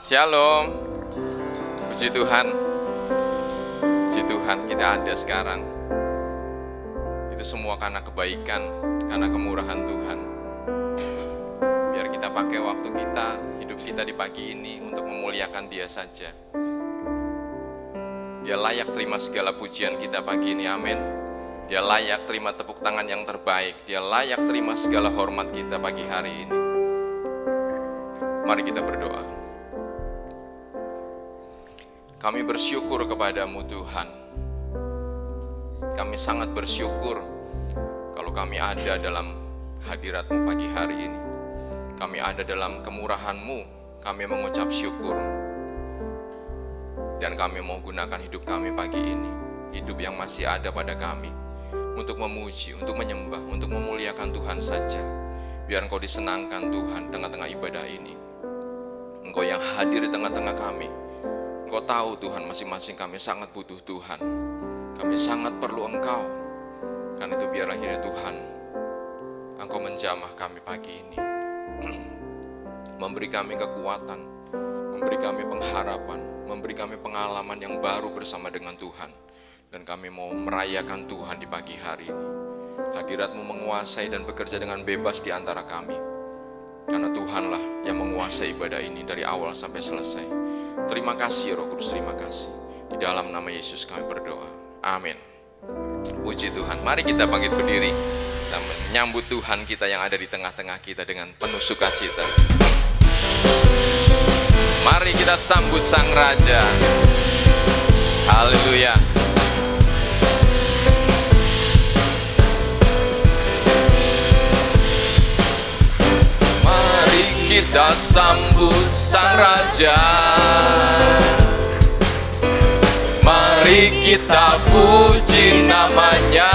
Shalom. Puji Tuhan. Puji Tuhan kita ada sekarang. Itu semua karena kebaikan, karena kemurahan Tuhan. Biar kita pakai waktu kita, hidup kita di pagi ini untuk memuliakan Dia saja. Dia layak terima segala pujian kita pagi ini, amin. Dia layak terima tepuk tangan yang terbaik. Dia layak terima segala hormat kita pagi hari ini. Mari kita berdoa. Kami bersyukur kepadamu Tuhan. Kami sangat bersyukur kalau kami ada dalam hadirat-Mu pagi hari ini. Kami ada dalam kemurahan-Mu. Kami mengucap syukur. Dan kami mau gunakan hidup kami pagi ini, hidup yang masih ada pada kami, untuk memuji, untuk menyembah, untuk memuliakan Tuhan saja. Biar Engkau disenangkan Tuhan tengah-tengah ibadah ini. Engkau yang hadir di tengah-tengah kami. Engkau tahu Tuhan, masing-masing kami sangat butuh Tuhan. Kami sangat perlu Engkau. Karena itu biar akhirnya Tuhan, Engkau menjamah kami pagi ini. Memberi kami kekuatan, memberi kami pengharapan, memberi kami pengalaman yang baru bersama dengan Tuhan. Dan kami mau merayakan Tuhan di pagi hari ini. Hadirat-Mu menguasai dan bekerja dengan bebas di antara kami. Karena Tuhanlah yang menguasai ibadah ini dari awal sampai selesai. Terima kasih Roh Kudus, terima kasih. Di dalam nama Yesus kami berdoa. Amin. Puji Tuhan. Mari kita bangkit berdiri. Kita menyambut Tuhan kita yang ada di tengah-tengah kita dengan penuh sukacita. Mari kita sambut Sang Raja. Haleluya. Mari kita sambut Sang Raja. Mari kita puji namanya.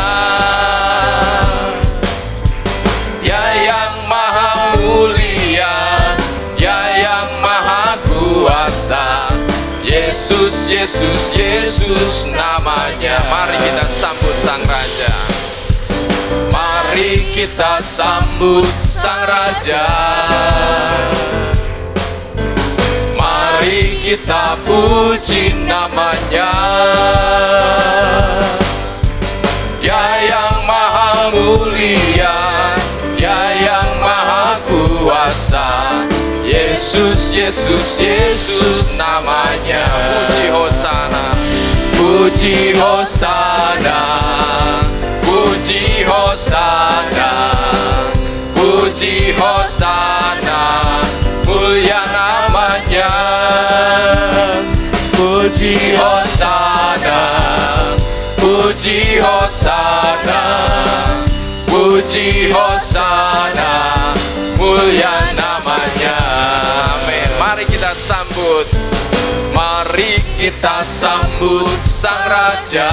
Dia yang maha mulia, Dia yang maha kuasa. Yesus, Yesus, Yesus namanya. Mari kita sambut Sang Raja. Mari kita sambut Sang Raja. Mari kita puji namanya. Dia yang maha mulia, Dia yang maha kuasa. Yesus, Yesus, Yesus namanya. Puji Hosana, puji Hosana, puji Hosana, puji Hosana, mulia namanya. Puji Hosana, puji Hosana, puji Hosana, mulia namanya. Amin. Mari kita sambut, mari kita sambut Sang Raja.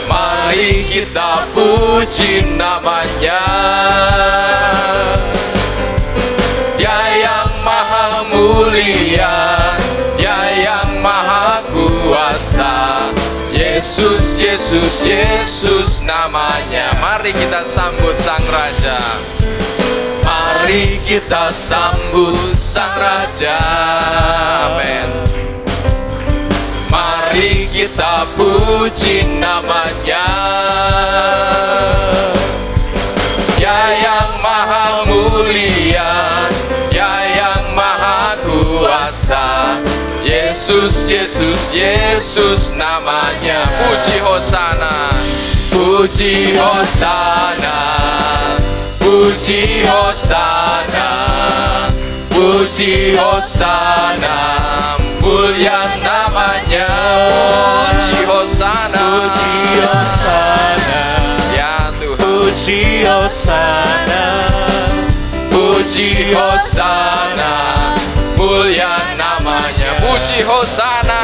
Mari kita puji namanya. Dia yang maha mulia, Dia yang maha kuasa. Yesus, Yesus, Yesus namanya. Mari kita sambut Sang Raja. Mari kita sambut Sang Raja. Amin. Mari kita puji namanya. Dia yang maha mulia, Dia yang maha kuasa. Yesus, Yesus, Yesus namanya. Puji Hosana, puji Hosana, puji Hosana, puji Hosana, mulia namanya. Puji Hosana, puji Hosana, ya Tuhan. Puji Hosana, puji Hosana, mulia namanya. Puji Hosana,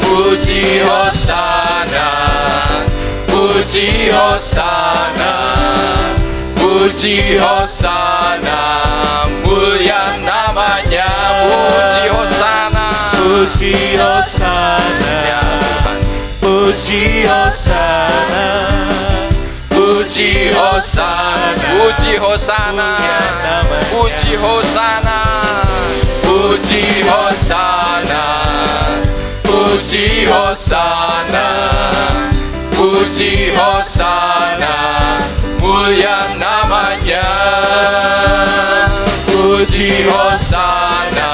puji Hosana, puji Hosana, puji Hosana, mulia namanya. Puji Hosana, puji Hosana, ya Tuhan. Puji Hosana, puji Hosana, puji Hosana, puji Hosana, puji Hosana, puji Hosana, puji Hosana, mulia namanya. Puji Hosana,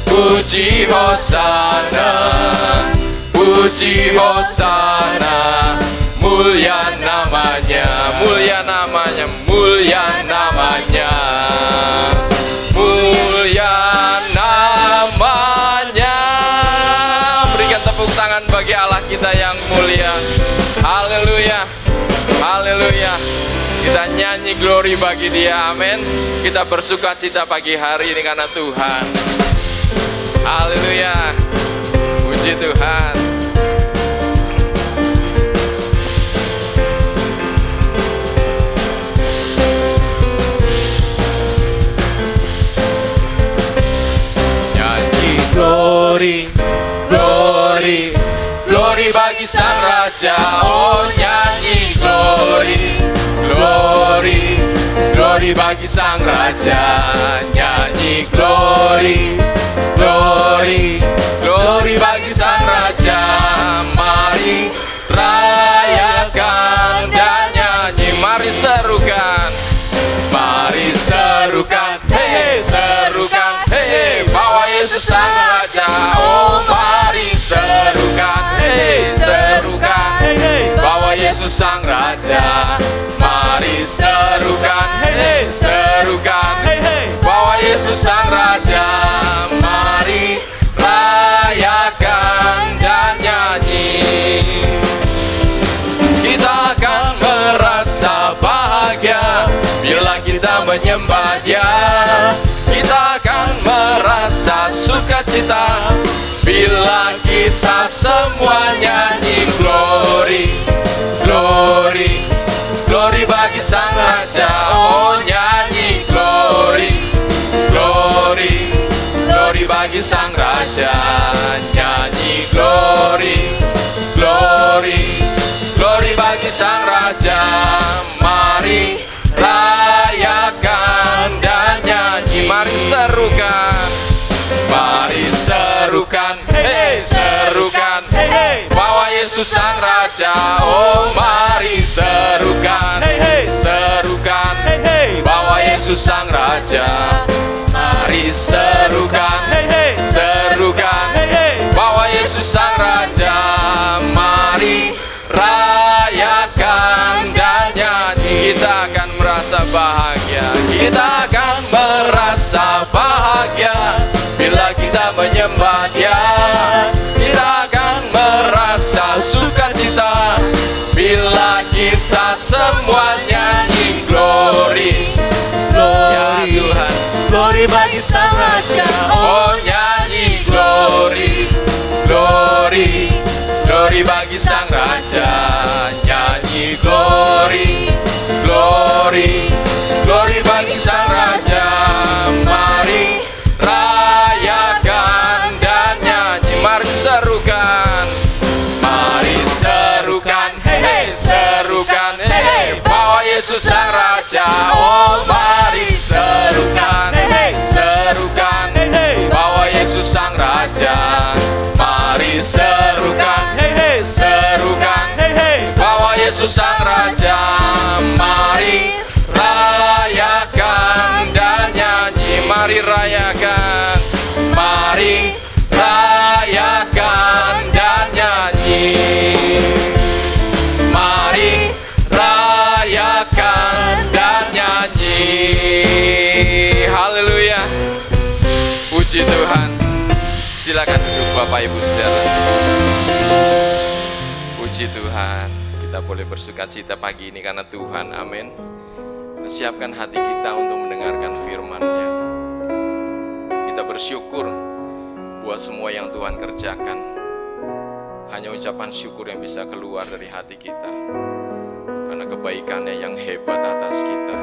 puji Hosana, puji Hosana, mulia namanya, mulia namanya, mulia namanya, mulia namanya. Berikan tepuk tangan bagi Allah kita yang mulia. Haleluya, haleluya. Kita nyanyi glory bagi Dia, amin. Kita bersuka cita pagi hari ini karena Tuhan. Haleluya, puji Tuhan. Nyanyi glory, glory, glory bagi Sang Raja. Oh, nyanyi glory, glory, glory bagi Sang Raja. Nyanyi glory, glory, glory bagi Sang Raja. Mari rayakan dan nyanyi. Mari serukan, mari serukan, hei serukan, hei bawa Yesus Sang Raja. Oh, mari serukan, hei serukan, bawa Yesus Sang Raja. Mari serukan, hei serukan, bawa Yesus Sang Raja. Mari rayakan dan nyanyi. Kita akan merasa bahagia bila kita menyembah Dia. Kita akan merasa sukacita bila kita semua nyanyi glory, glory, glory bagi Sang Raja. Oh, nyanyi glory, glory, glory bagi Sang Raja. Nyanyi glory, glory, glory bagi Sang Raja. Mari rayakan dan nyanyi. Mari serukan, mari serukan, hei serukan, bawa Yesus Sang Raja. Oh, mari serukan, serukan, bawa Yesus Sang Raja. Mari serukan, serukan, bawa Yesus Sang Raja. Mari rayakan dan nyanyi. Kita akan merasa bahagia, kita akan merasa bahagia bila kita menyembah Dia. Kita akan merasa sukacita bila kita semua nyanyi glory, glory, ya Tuhan, glory bagi Sang Raja. Oh, nyanyi glory, glory, glory bagi Sang Raja. Nyanyi glory, glory, glory bagi Sang Raja. Mari rayakan dan nyanyi. Mari serukan, mari serukan, hei serukan, hei bawa Yesus Sang Raja. Oh, mari serukan, serukan, bawa Yesus Sang Raja. Mari serukan, serukan, bawa Yesus Sang Raja. Mari rayakan dan nyanyi. Mari rayakan, mari rayakan dan nyanyi. Mari rayakan dan nyanyi. Haleluya, puji Tuhan. Silakan duduk Bapak Ibu Saudara. Puji Tuhan, kita boleh bersukacita pagi ini karena Tuhan, amin. Kita siapkan hati kita untuk mendengarkan firman-Nya. Kita bersyukur buat semua yang Tuhan kerjakan. Hanya ucapan syukur yang bisa keluar dari hati kita karena kebaikan-Nya yang hebat atas kita.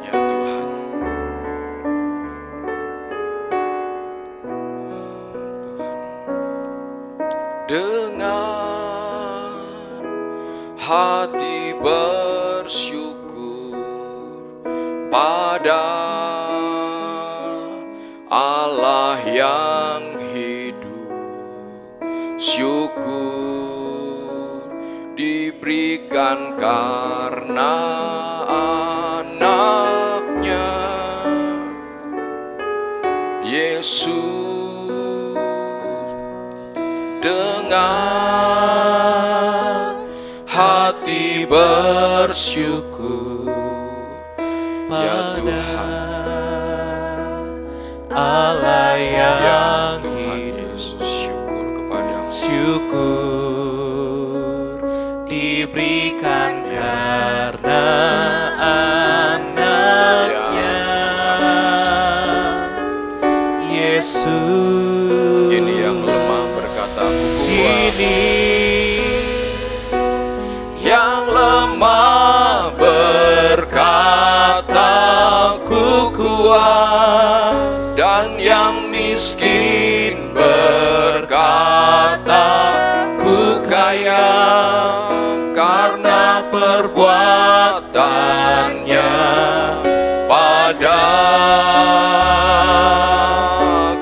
Ya Tuhan, dengan hati bersyukur pada yang hidup, syukur diberikan karena anaknya Yesus. Dengan hati bersyukur, ya Tuhan, Allah yang ya Tuhan hidup, Yesus, syukur kepadamu. syukur diberikan karena anaknya Yesus. Ini yang lemah berkata aku kuat, yang lemah berkata ku kuat, dan yang miskin berkata ku kaya, karena perbuatannya pada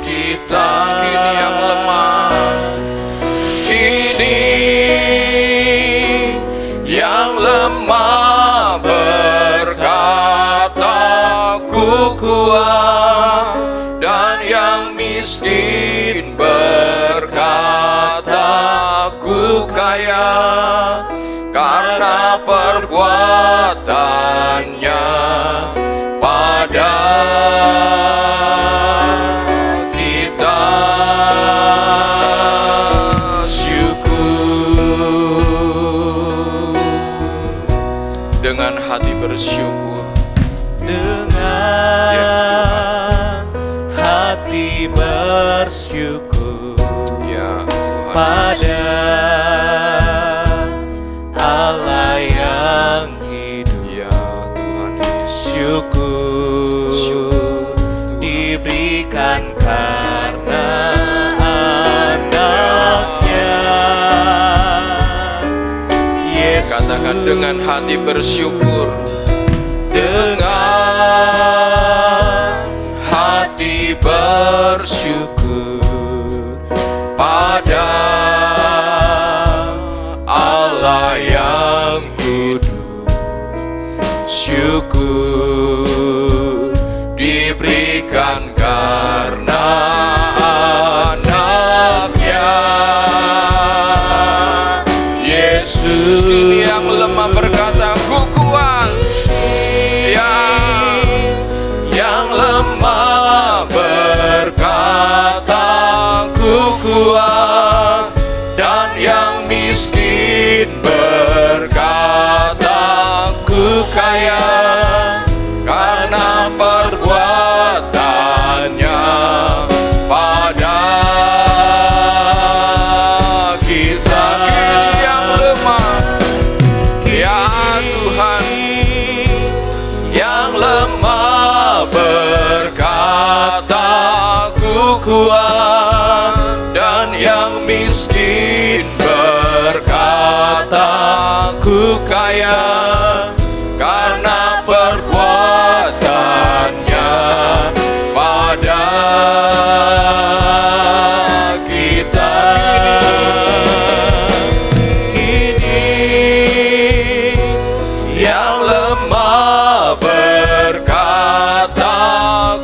kita. Kini yang lemah, kini yang lemah berkata ku kuat, dan yang miskin berkata ku kaya, karena perbuatannya pada kita. Syukur dengan hati bersyukur, dengan hati bersyukur ya Tuhan. pada Allah yang hidup, Ya Tuhan Yesus, syukur diberikan karena anaknya Yesus. katakan dengan hati bersyukur, dengan hati bersyukur pada Allah yang hidup, syukur diberikan karena anaknya Yesus. Kini yang lemah berkata ku kuat, yang lemah berkata ku kuat, dan yang miskin berkata ku kaya, karena perbuatannya pada kita. Kini yang lemah, ya Tuhan, yang lemah berkata ku kuat, dan yang miskin berkata ku kaya, karena perbuatannya pada kita. Kini yang lemah berkata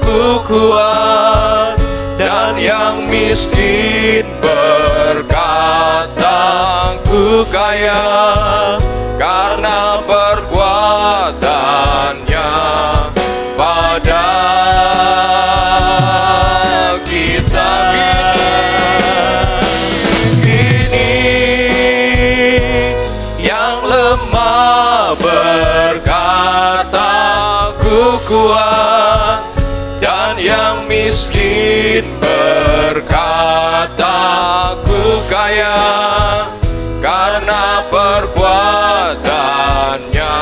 ku kuat, dan yang miskin berkata ku kaya, karena perbuatannya pada kita. Kini yang lemah berkata ku kuat, dan yang miskin berkata ku kaya, karena perbuatannya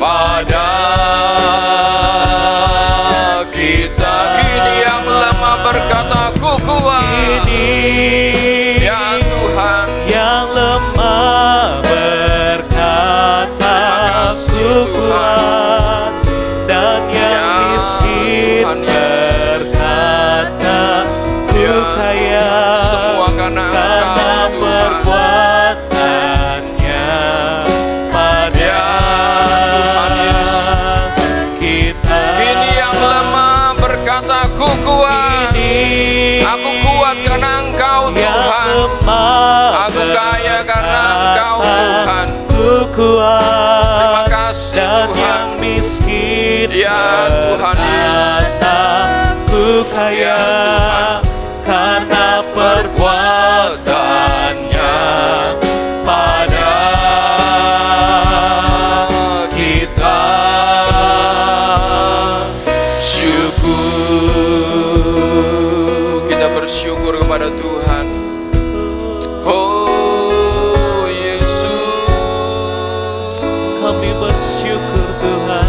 pada kita. Kini yang lemah berkata ku kuat, ya Tuhan, yang lemah berkata ku kuat, dan yang miskin berkata Aku kuat karena Engkau Tuhan. Aku kaya karena Engkau Tuhan. Terima kasih Tuhan. Miskin Ya Tuhan Yesus. Ku kaya karena perbuatannya pada kita. Syukur, kita bersyukur kepada Tuhan. Oh Yesus, kami bersyukur Tuhan.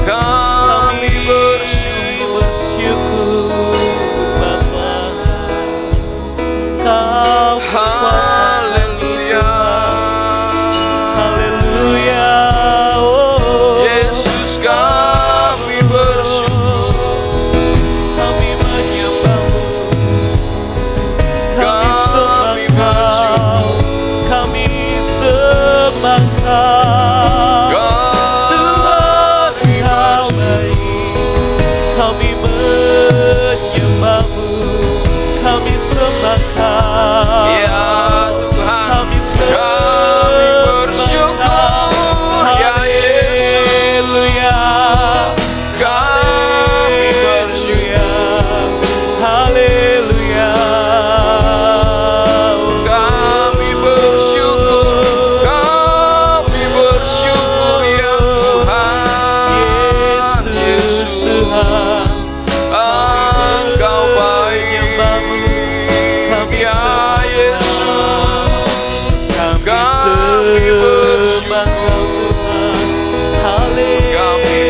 kami bersyukur. Bapa, Kau Haleluya, haleluya. Oh, Yesus kami bersyukur. kami menyembah-Mu, kami Kami sembahkan, bersyukur. kami sembahkan. Tuhan, Engkau baik, kami menyembah-Mu, kami sembahkan. Ya Tuhan, Kami kami bersyukur. Ya Yesus, Haleluya, kami bersyukur. haleluya. Kami bersyukur. Kami bersyukur ya Tuhan. Yesus Tuhan, Engkau baik. Ya Yesus, kami bersyukur. Kami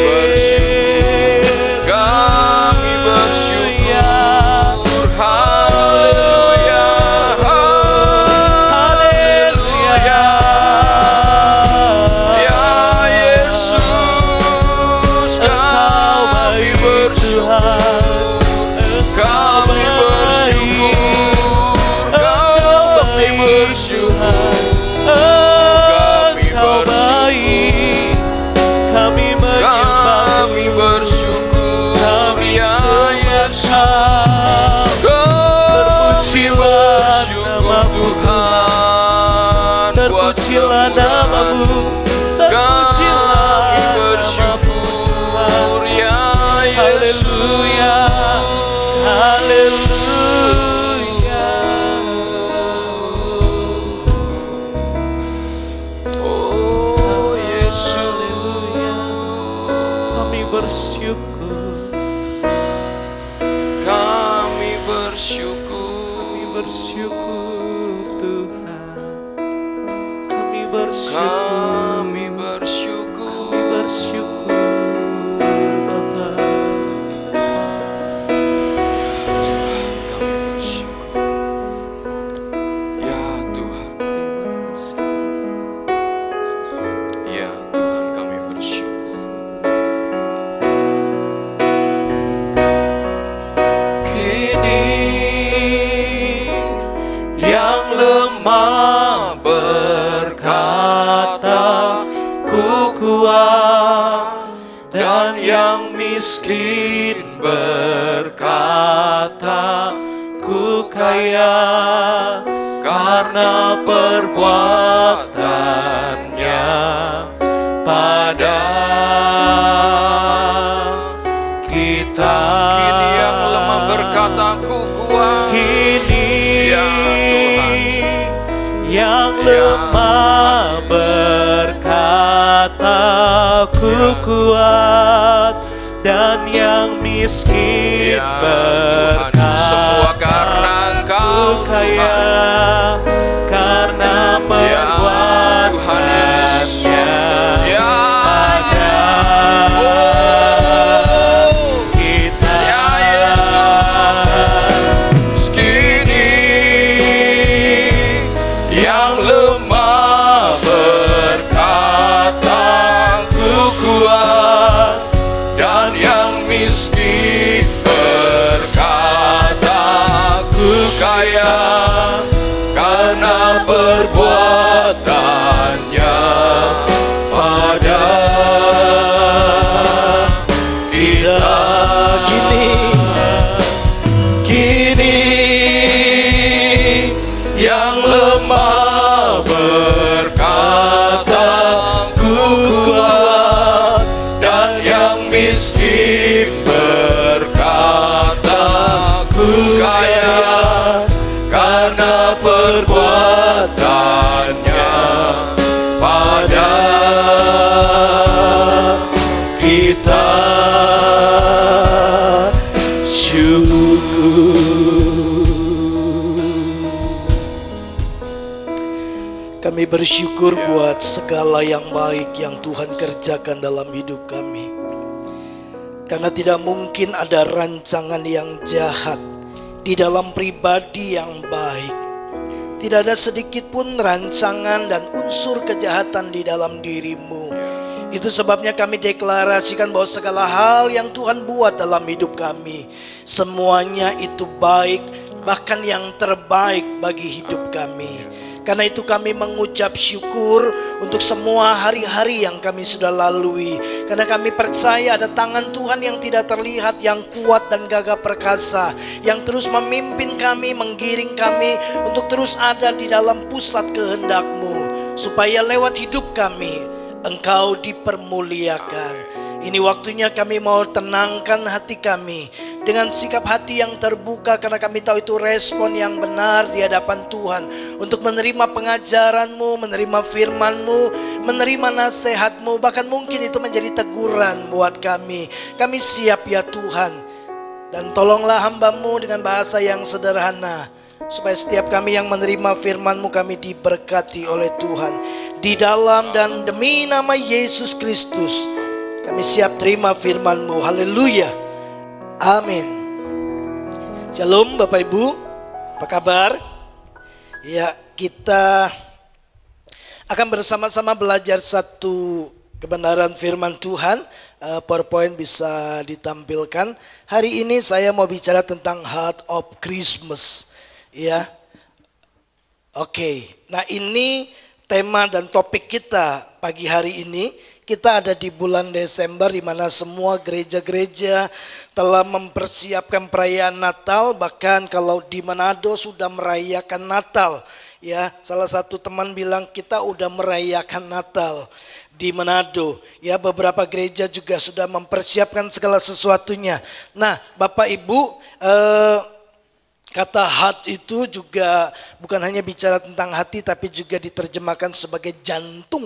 bersyukur. Kami bersyukur. Haleluya. Haleluya. Ya Yesus, kami bersyukur. Kami bersyukur. Kami bersyukur. Engkau baik, kami menyembah, Kami bersyukur. Ya Yesus, kami bersyukur Tuhan. Buat terpujilah nama-Mu, kami bersyukur ya Yesus. Haleluya, Oh Yesus, kami bersyukur, kami kami bersyukur. bersyukur Tuhan, kami bersyukur, Kami kami bersyukur. bersyukur Bapa. Tuhan, kami bersyukur. Ya Tuhan, ya Tuhan, kami bersyukur. Kini yang lemah berkata, ku kuat, dan yang miskin berkata, ku kaya, karena perbuatannya pada kita. Kini yang lemah berkata, ku kuat. Kini Ya Tuhan, yang Ya lemah Yesus. berkata, ku kuat, dan yang miskin Ya Tuhan, semua karena Engkau, ku kaya, karena Ya Tuhan Yesus. perbuatannya Ya pada kita. Ya Yesus, kini yang lemah berkata, ku kuat, dan yang miskin berkata, ku kaya, karena perbuatannya pada kita. Kini berkataku kaya karena perbuatannya pada kita. Syukur. Kami bersyukur buat segala yang baik yang Tuhan kerjakan dalam hidup kami. Karena tidak mungkin ada rancangan yang jahat di dalam pribadi yang baik. Tidak ada sedikit pun rancangan dan unsur kejahatan di dalam dirimu. Itu sebabnya kami deklarasikan bahwa segala hal yang Tuhan buat dalam hidup kami, semuanya itu baik, bahkan yang terbaik bagi hidup kami. Karena itu kami mengucap syukur untuk semua hari-hari yang kami sudah lalui. Karena kami percaya ada tangan Tuhan yang tidak terlihat, yang kuat dan gagah perkasa, yang terus memimpin kami, menggiring kami untuk terus ada di dalam pusat kehendak-Mu, supaya lewat hidup kami Engkau dipermuliakan. Ini waktunya kami mau tenangkan hati kami dengan sikap hati yang terbuka, karena kami tahu itu respon yang benar di hadapan Tuhan untuk menerima pengajaran-Mu, menerima firman-Mu, menerima nasihat-Mu, bahkan mungkin itu menjadi teguran buat kami. Kami siap ya Tuhan, dan tolonglah hamba-Mu dengan bahasa yang sederhana, supaya setiap kami yang menerima firman-Mu kami diberkati oleh Tuhan. Di dalam dan demi nama Yesus Kristus kami siap terima firman-Mu. Haleluya. Amin. Shalom Bapak Ibu, apa kabar? Ya, kita akan bersama-sama belajar satu kebenaran firman Tuhan. PowerPoint bisa ditampilkan. Hari ini saya mau bicara tentang Heart of Christmas. Ya, oke. Nah, ini tema dan topik kita pagi hari ini. Kita ada di bulan Desember, di mana semua gereja-gereja telah mempersiapkan perayaan Natal. Bahkan kalau di Manado sudah merayakan Natal. Ya, salah satu teman bilang kita udah merayakan Natal di Manado. Ya, beberapa gereja juga sudah mempersiapkan segala sesuatunya. Nah, Bapak Ibu, kata heart itu juga bukan hanya bicara tentang hati, tapi juga diterjemahkan sebagai jantung.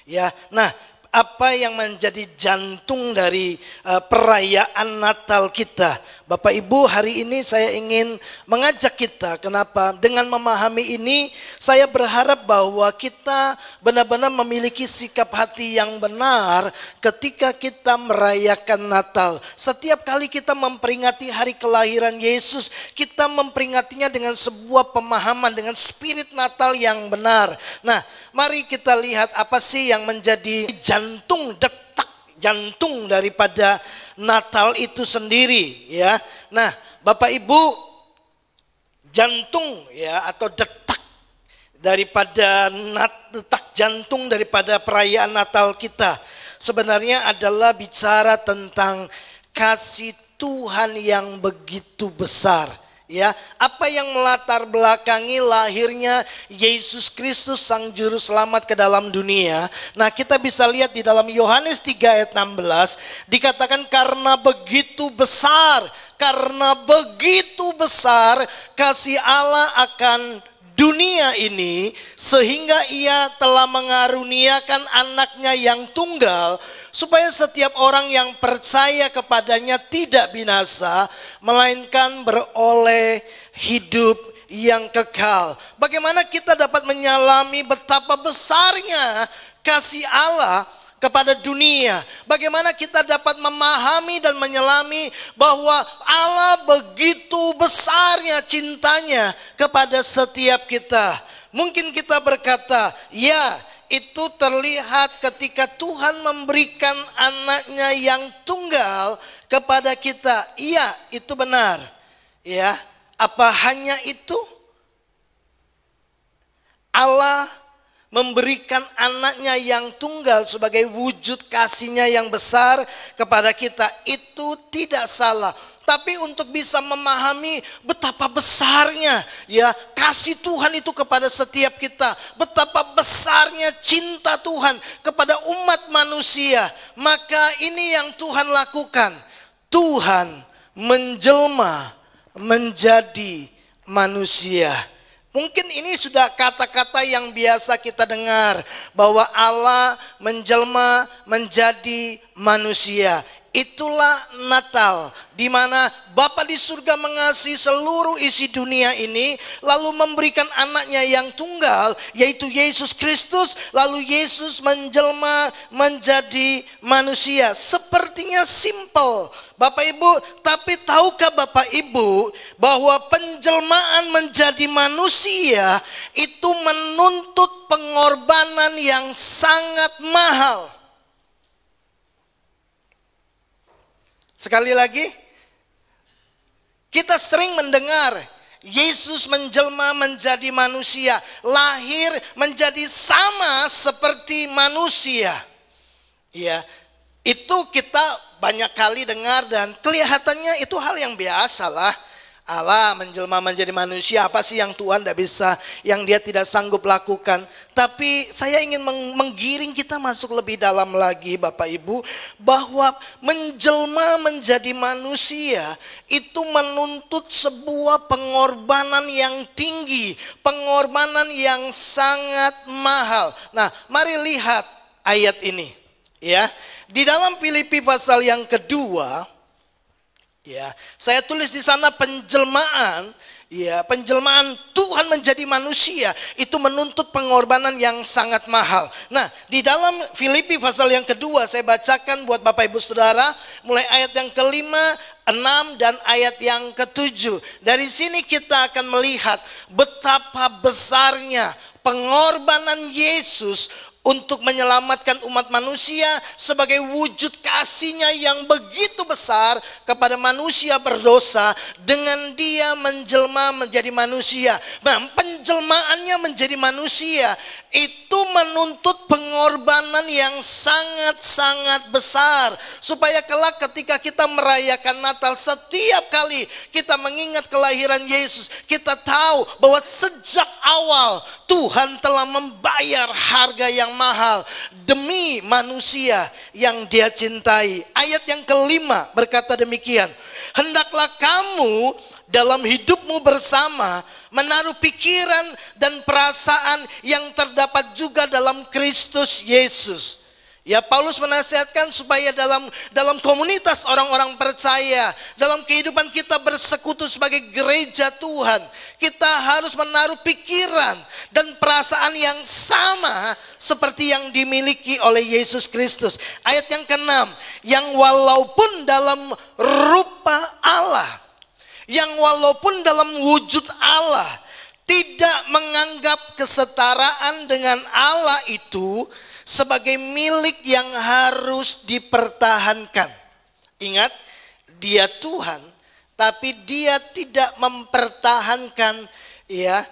Ya, nah, apa yang menjadi jantung dari perayaan Natal kita? Bapak Ibu, hari ini saya ingin mengajak kita. Kenapa? Dengan memahami ini, saya berharap bahwa kita benar-benar memiliki sikap hati yang benar ketika kita merayakan Natal. Setiap kali kita memperingati hari kelahiran Yesus, kita memperingatinya dengan sebuah pemahaman, dengan spirit Natal yang benar. Nah, mari kita lihat apa sih yang menjadi jantung, detak jantung daripada Natal itu sendiri, ya. Nah, Bapak Ibu, jantung ya atau detak daripada detak jantung daripada perayaan Natal kita sebenarnya adalah bicara tentang kasih Tuhan yang begitu besar. Ya, apa yang melatar belakangi lahirnya Yesus Kristus Sang Juru Selamat ke dalam dunia. Nah, kita bisa lihat di dalam Yohanes 3 ayat 16 dikatakan karena begitu besar kasih Allah akan dunia ini sehingga Ia telah mengaruniakan anaknya yang tunggal, supaya setiap orang yang percaya kepadanya tidak binasa, melainkan beroleh hidup yang kekal. Bagaimana kita dapat menyalami betapa besarnya kasih Allah kepada dunia? Bagaimana kita dapat memahami dan menyelami bahwa Allah begitu besarnya cintanya kepada setiap kita? Mungkin kita berkata, ya, itu terlihat ketika Tuhan memberikan anaknya yang tunggal kepada kita. Iya, itu benar. Ya, apa hanya itu? Allah memberikan anaknya yang tunggal sebagai wujud kasihnya yang besar kepada kita. Itu tidak salah. tapi untuk bisa memahami betapa besarnya ya kasih Tuhan itu kepada setiap kita, betapa besarnya cinta Tuhan kepada umat manusia. Maka ini yang Tuhan lakukan. Tuhan menjelma menjadi manusia. Mungkin ini sudah kata-kata yang biasa kita dengar, bahwa Allah menjelma menjadi manusia. Itulah Natal, di mana Bapa di surga mengasihi seluruh isi dunia ini, lalu memberikan anaknya yang tunggal, yaitu Yesus Kristus, lalu Yesus menjelma menjadi manusia. Sepertinya simple, Bapak Ibu, tapi tahukah Bapak Ibu bahwa penjelmaan menjadi manusia itu menuntut pengorbanan yang sangat mahal. Sekali lagi, kita sering mendengar Yesus menjelma menjadi manusia, lahir menjadi sama seperti manusia. Ya, itu kita banyak kali dengar dan kelihatannya itu hal yang biasa lah. Allah menjelma menjadi manusia, apa sih yang Tuhan tidak bisa, yang dia tidak sanggup lakukan. Tapi saya ingin menggiring kita masuk lebih dalam lagi Bapak Ibu, bahwa menjelma menjadi manusia itu menuntut sebuah pengorbanan yang tinggi, pengorbanan yang sangat mahal. Nah, mari lihat ayat ini ya. Di dalam Filipi pasal yang kedua, ya, saya tulis di sana penjelmaan, ya, penjelmaan Tuhan menjadi manusia itu menuntut pengorbanan yang sangat mahal. Nah, di dalam Filipi pasal yang kedua saya bacakan buat Bapak Ibu Saudara, mulai ayat yang kelima, 6 dan ayat yang ke-7. Dari sini kita akan melihat betapa besarnya pengorbanan Yesus untuk menyelamatkan umat manusia sebagai wujud kasihnya yang begitu besar kepada manusia berdosa dengan dia menjelma menjadi manusia. Nah, penjelmaannya menjadi manusia itu menuntut pengorbanan yang sangat-sangat besar. Supaya kelak ketika kita merayakan Natal, setiap kali kita mengingat kelahiran Yesus, kita tahu bahwa sejak awal Tuhan telah membayar harga yang mahal demi manusia yang dia cintai. Ayat yang kelima berkata demikian, hendaklah kamu dalam hidupmu bersama menaruh pikiran dan perasaan yang terdapat juga dalam Kristus Yesus. Ya, Paulus menasihatkan supaya dalam komunitas orang-orang percaya, dalam kehidupan kita bersekutu sebagai gereja Tuhan, kita harus menaruh pikiran dan perasaan yang sama seperti yang dimiliki oleh Yesus Kristus. Ayat yang ke-6, yang walaupun dalam rupa Allah, yang walaupun dalam wujud Allah, tidak menganggap kesetaraan dengan Allah itu sebagai milik yang harus dipertahankan. Ingat, dia Tuhan, tapi dia tidak mempertahankan ya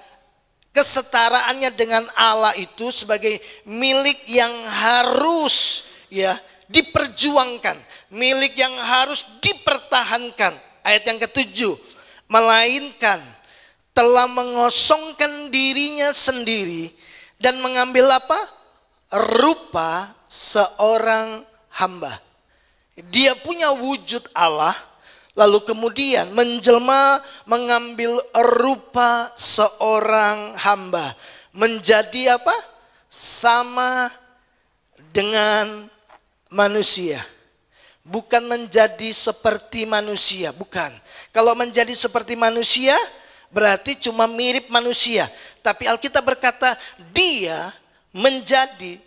kesetaraannya dengan Allah itu sebagai milik yang harus ya diperjuangkan, milik yang harus dipertahankan. Ayat yang ke-7, melainkan telah mengosongkan dirinya sendiri dan mengambil apa? Rupa seorang hamba. Dia punya wujud Allah, lalu kemudian menjelma mengambil rupa seorang hamba. Menjadi apa? Sama dengan manusia. Bukan menjadi seperti manusia, bukan. Kalau menjadi seperti manusia berarti cuma mirip manusia. Tapi Alkitab berkata dia menjadi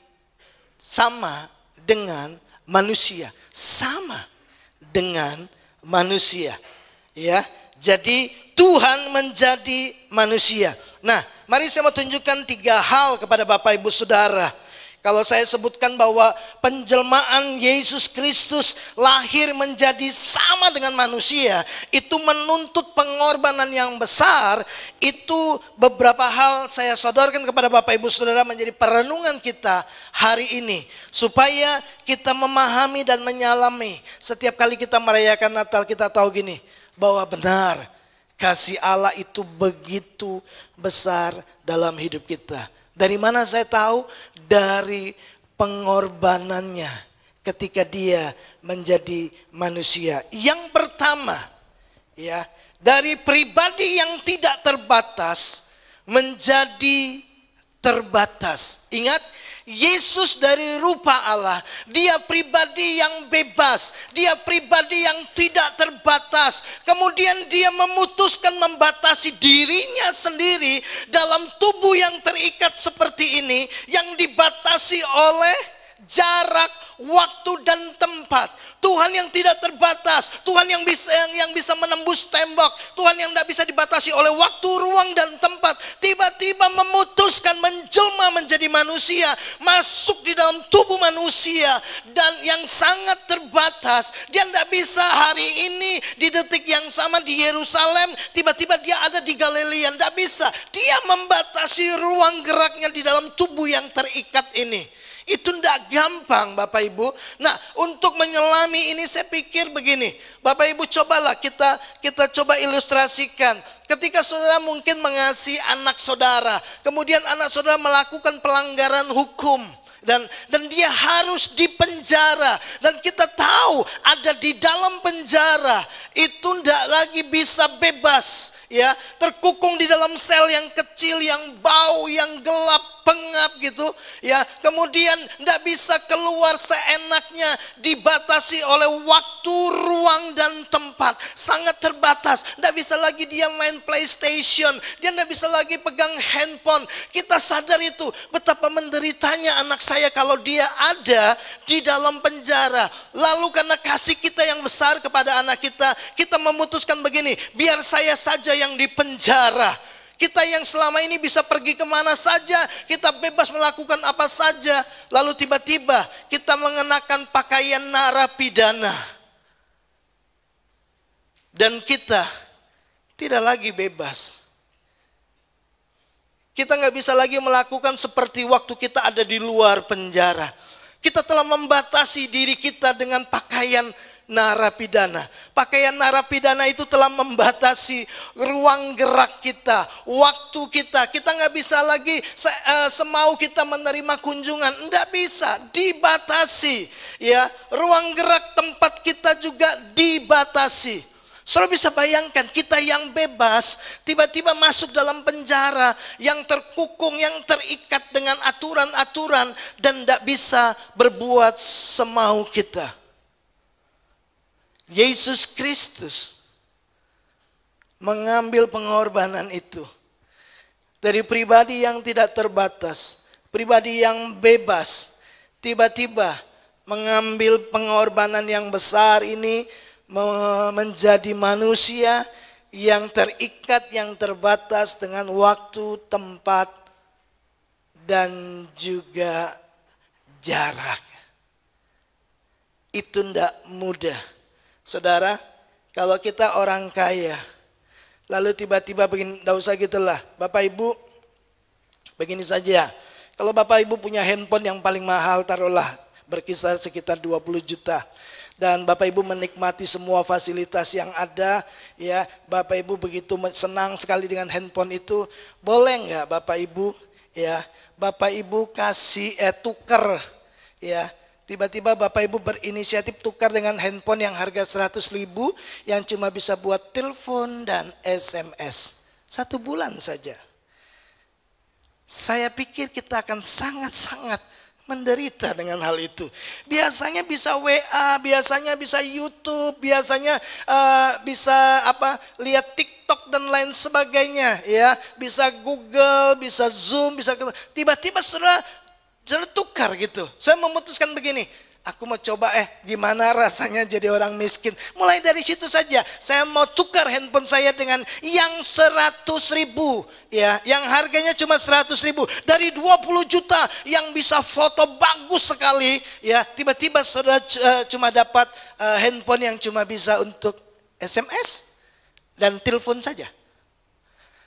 sama dengan manusia, sama dengan manusia. Ya, jadi Tuhan menjadi manusia. Nah, mari saya mau tunjukkan 3 hal kepada Bapak Ibu Saudara. Kalau saya sebutkan bahwa penjelmaan Yesus Kristus lahir menjadi sama dengan manusia, itu menuntut pengorbanan yang besar. Itu beberapa hal saya sodorkan kepada Bapak Ibu Saudara menjadi perenungan kita hari ini. Supaya kita memahami dan menyalami. Setiap kali kita merayakan Natal kita tahu gini, bahwa benar kasih Allah itu begitu besar dalam hidup kita. Dari mana saya tahu? Dari pengorbanannya ketika dia menjadi manusia. Yang pertama, ya, dari pribadi yang tidak terbatas menjadi terbatas. Ingat, Yesus dari rupa Allah, dia pribadi yang bebas, dia pribadi yang tidak terbatas. Kemudian dia memutuskan membatasi dirinya sendiri dalam tubuh yang terikat seperti ini, yang dibatasi oleh jarak, waktu dan tempat. Tuhan yang tidak terbatas, Tuhan yang bisa menembus tembok, Tuhan yang tidak bisa dibatasi oleh waktu, ruang dan tempat, tiba-tiba memutuskan menjelma menjadi manusia, masuk di dalam tubuh manusia, dan yang sangat terbatas. Dia tidak bisa hari ini di detik yang sama di Yerusalem, tiba-tiba dia ada di Galilea, tidak bisa. Dia membatasi ruang geraknya di dalam tubuh yang terikat ini. Itu tidak gampang Bapak Ibu. Nah, untuk menyelami ini saya pikir begini. Bapak Ibu cobalah kita coba ilustrasikan. Ketika saudara mungkin mengasihi anak saudara, kemudian anak saudara melakukan pelanggaran hukum, dan dia harus dipenjara, dan kita tahu ada di dalam penjara itu tidak lagi bisa bebas, ya, terkukung di dalam sel yang kecil, yang bau, yang gelap, pengap gitu, ya. Kemudian tidak bisa keluar seenaknya, dibatasi oleh waktu, ruang dan tempat, sangat terbatas. Tidak bisa lagi dia main PlayStation, dia tidak bisa lagi pegang handphone. Kita sadar itu betapa menderitanya anak saya kalau dia ada di dalam penjara. Lalu karena kasih kita yang besar kepada anak kita, kita memutuskan begini, biar saya saja yang dipenjara. Kita yang selama ini bisa pergi kemana saja, kita bebas melakukan apa saja. Lalu tiba-tiba kita mengenakan pakaian narapidana. Dan kita tidak lagi bebas. Kita nggak bisa lagi melakukan seperti waktu kita ada di luar penjara. Kita telah membatasi diri kita dengan pakaian narapidana. Pakaian narapidana itu telah membatasi ruang gerak kita, waktu kita. Kita nggak bisa lagi semau kita menerima kunjungan, nggak bisa, dibatasi. Ya, ruang gerak tempat kita juga dibatasi. Saudara bisa bayangkan kita yang bebas tiba-tiba masuk dalam penjara yang terkukung, yang terikat dengan aturan-aturan dan tidak bisa berbuat semau kita. Yesus Kristus mengambil pengorbanan itu dari pribadi yang tidak terbatas, pribadi yang bebas, tiba-tiba mengambil pengorbanan yang besar ini menjadi manusia yang terikat, yang terbatas dengan waktu, tempat, dan juga jarak. Itu tidak mudah. Saudara, kalau kita orang kaya, lalu tiba-tiba begini, tidak usah gitulah. Bapak Ibu, begini saja. Kalau Bapak Ibu punya handphone yang paling mahal, taruhlah berkisar sekitar 20 juta. Dan Bapak Ibu menikmati semua fasilitas yang ada, ya. Bapak Ibu begitu senang sekali dengan handphone itu. Boleh nggak Bapak Ibu, ya, Bapak Ibu kasih tukar, ya. Tiba-tiba Bapak Ibu berinisiatif tukar dengan handphone yang harga 100.000 yang cuma bisa buat telepon dan SMS. 1 bulan saja. Saya pikir kita akan sangat-sangat menderita dengan hal itu. Biasanya bisa WA, biasanya bisa YouTube, biasanya bisa lihat TikTok dan lain sebagainya, ya. Bisa Google, bisa Zoom, bisa tiba-tiba saudara tukar gitu. Saya memutuskan begini, aku mau coba gimana rasanya jadi orang miskin. Mulai dari situ saja, saya mau tukar handphone saya dengan yang 100.000, ya, yang harganya cuma 100.000 dari 20 juta yang bisa foto bagus sekali, ya. Tiba-tiba saudara cuma dapat handphone yang cuma bisa untuk SMS dan telepon saja.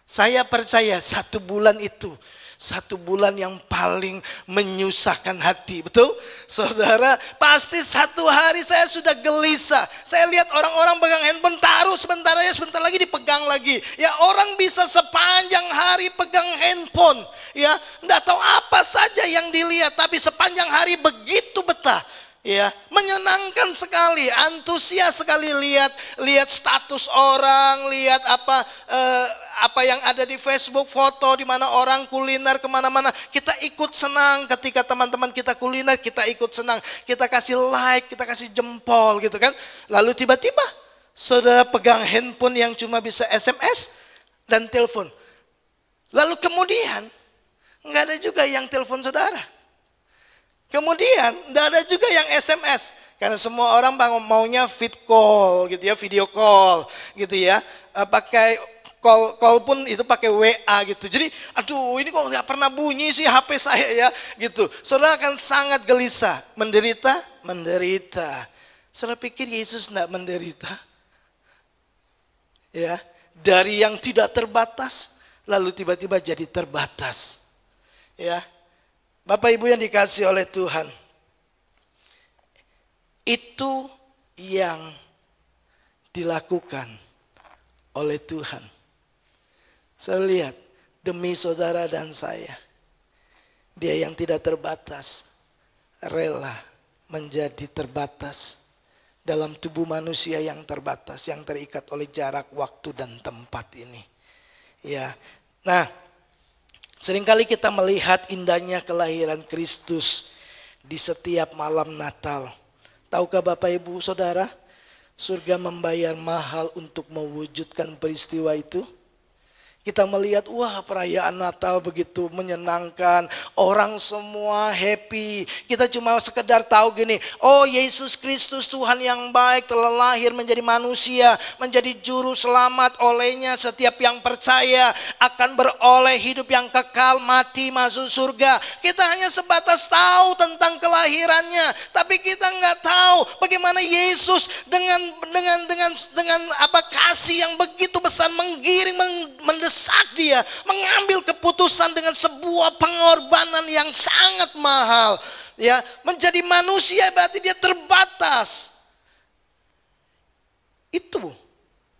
Saya percaya 1 bulan itu Satu bulan yang paling menyusahkan hati, betul? Saudara, pasti satu hari saya sudah gelisah. Saya lihat orang-orang pegang handphone, taruh sebentar aja, sebentar lagi dipegang lagi. Ya, orang bisa sepanjang hari pegang handphone. Ya, enggak tahu apa saja yang dilihat, tapi sepanjang hari begitu betah. Ya, menyenangkan sekali, antusias sekali lihat status orang, lihat apa yang ada di Facebook, foto di mana orang kuliner kemana-mana. Kita ikut senang ketika teman-teman kita kuliner, kita ikut senang. Kita kasih like, kita kasih jempol gitu kan. Lalu tiba-tiba saudara pegang handphone yang cuma bisa SMS dan telepon. Lalu kemudian nggak ada juga yang telepon saudara. Kemudian nggak ada juga yang SMS. Karena semua orang maunya vid call gitu ya, video call gitu ya. Pakai call pun itu pakai WA gitu. Jadi aduh, ini kok nggak pernah bunyi sih HP saya ya gitu. Saudara akan sangat gelisah, menderita. Saudara pikir Yesus nggak menderita? Ya, dari yang tidak terbatas lalu tiba-tiba jadi terbatas. Ya. Bapak Ibu yang dikasihi oleh Tuhan. Itu yang dilakukan oleh Tuhan. Saya lihat demi saudara dan saya, dia yang tidak terbatas rela menjadi terbatas dalam tubuh manusia yang terbatas, yang terikat oleh jarak, waktu dan tempat ini. Ya, nah, seringkali kita melihat indahnya kelahiran Kristus di setiap malam Natal. Tahukah Bapak Ibu Saudara, surga membayar mahal untuk mewujudkan peristiwa itu? Kita melihat, wah, perayaan Natal begitu menyenangkan, orang semua happy. Kita cuma sekedar tahu gini, oh Yesus Kristus Tuhan yang baik telah lahir menjadi manusia, menjadi juru selamat, olehnya setiap yang percaya akan beroleh hidup yang kekal, mati masuk surga. Kita hanya sebatas tahu tentang kelahirannya, tapi kita nggak tahu bagaimana Yesus dengan kasih yang begitu besar menggiring, mendesak dia mengambil keputusan dengan sebuah pengorbanan yang sangat mahal. Ya, menjadi manusia berarti dia terbatas. Itu.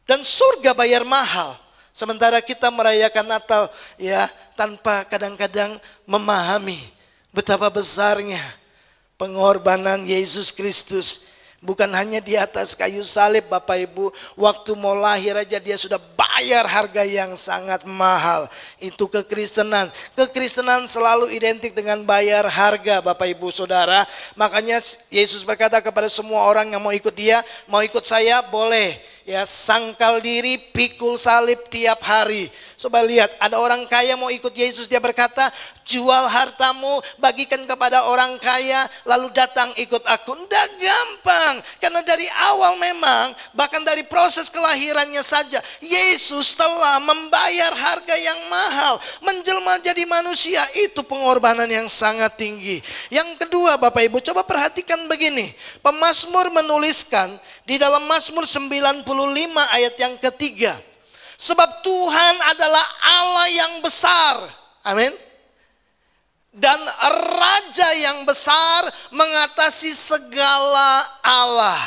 Dan surga bayar mahal. Sementara kita merayakan Natal ya tanpa kadang-kadang memahami betapa besarnya pengorbanan Yesus Kristus. Bukan hanya di atas kayu salib Bapak Ibu, waktu mau lahir aja dia sudah bayar harga yang sangat mahal. Itu kekristenan. Kekristenan selalu identik dengan bayar harga Bapak Ibu Saudara. Makanya Yesus berkata kepada semua orang yang mau ikut dia, mau ikut saya boleh. Ya, sangkal diri, pikul salib tiap hari. Coba lihat, ada orang kaya mau ikut Yesus, dia berkata, jual hartamu, bagikan kepada orang kaya, lalu datang ikut aku. Nggak gampang, karena dari awal memang, bahkan dari proses kelahirannya saja, Yesus telah membayar harga yang mahal, menjelma jadi manusia. Itu pengorbanan yang sangat tinggi. Yang kedua Bapak Ibu, coba perhatikan begini. Pemazmur menuliskan di dalam Mazmur 95 ayat yang ketiga, sebab Tuhan adalah Allah yang besar. Amin. Dan Raja yang besar mengatasi segala Allah.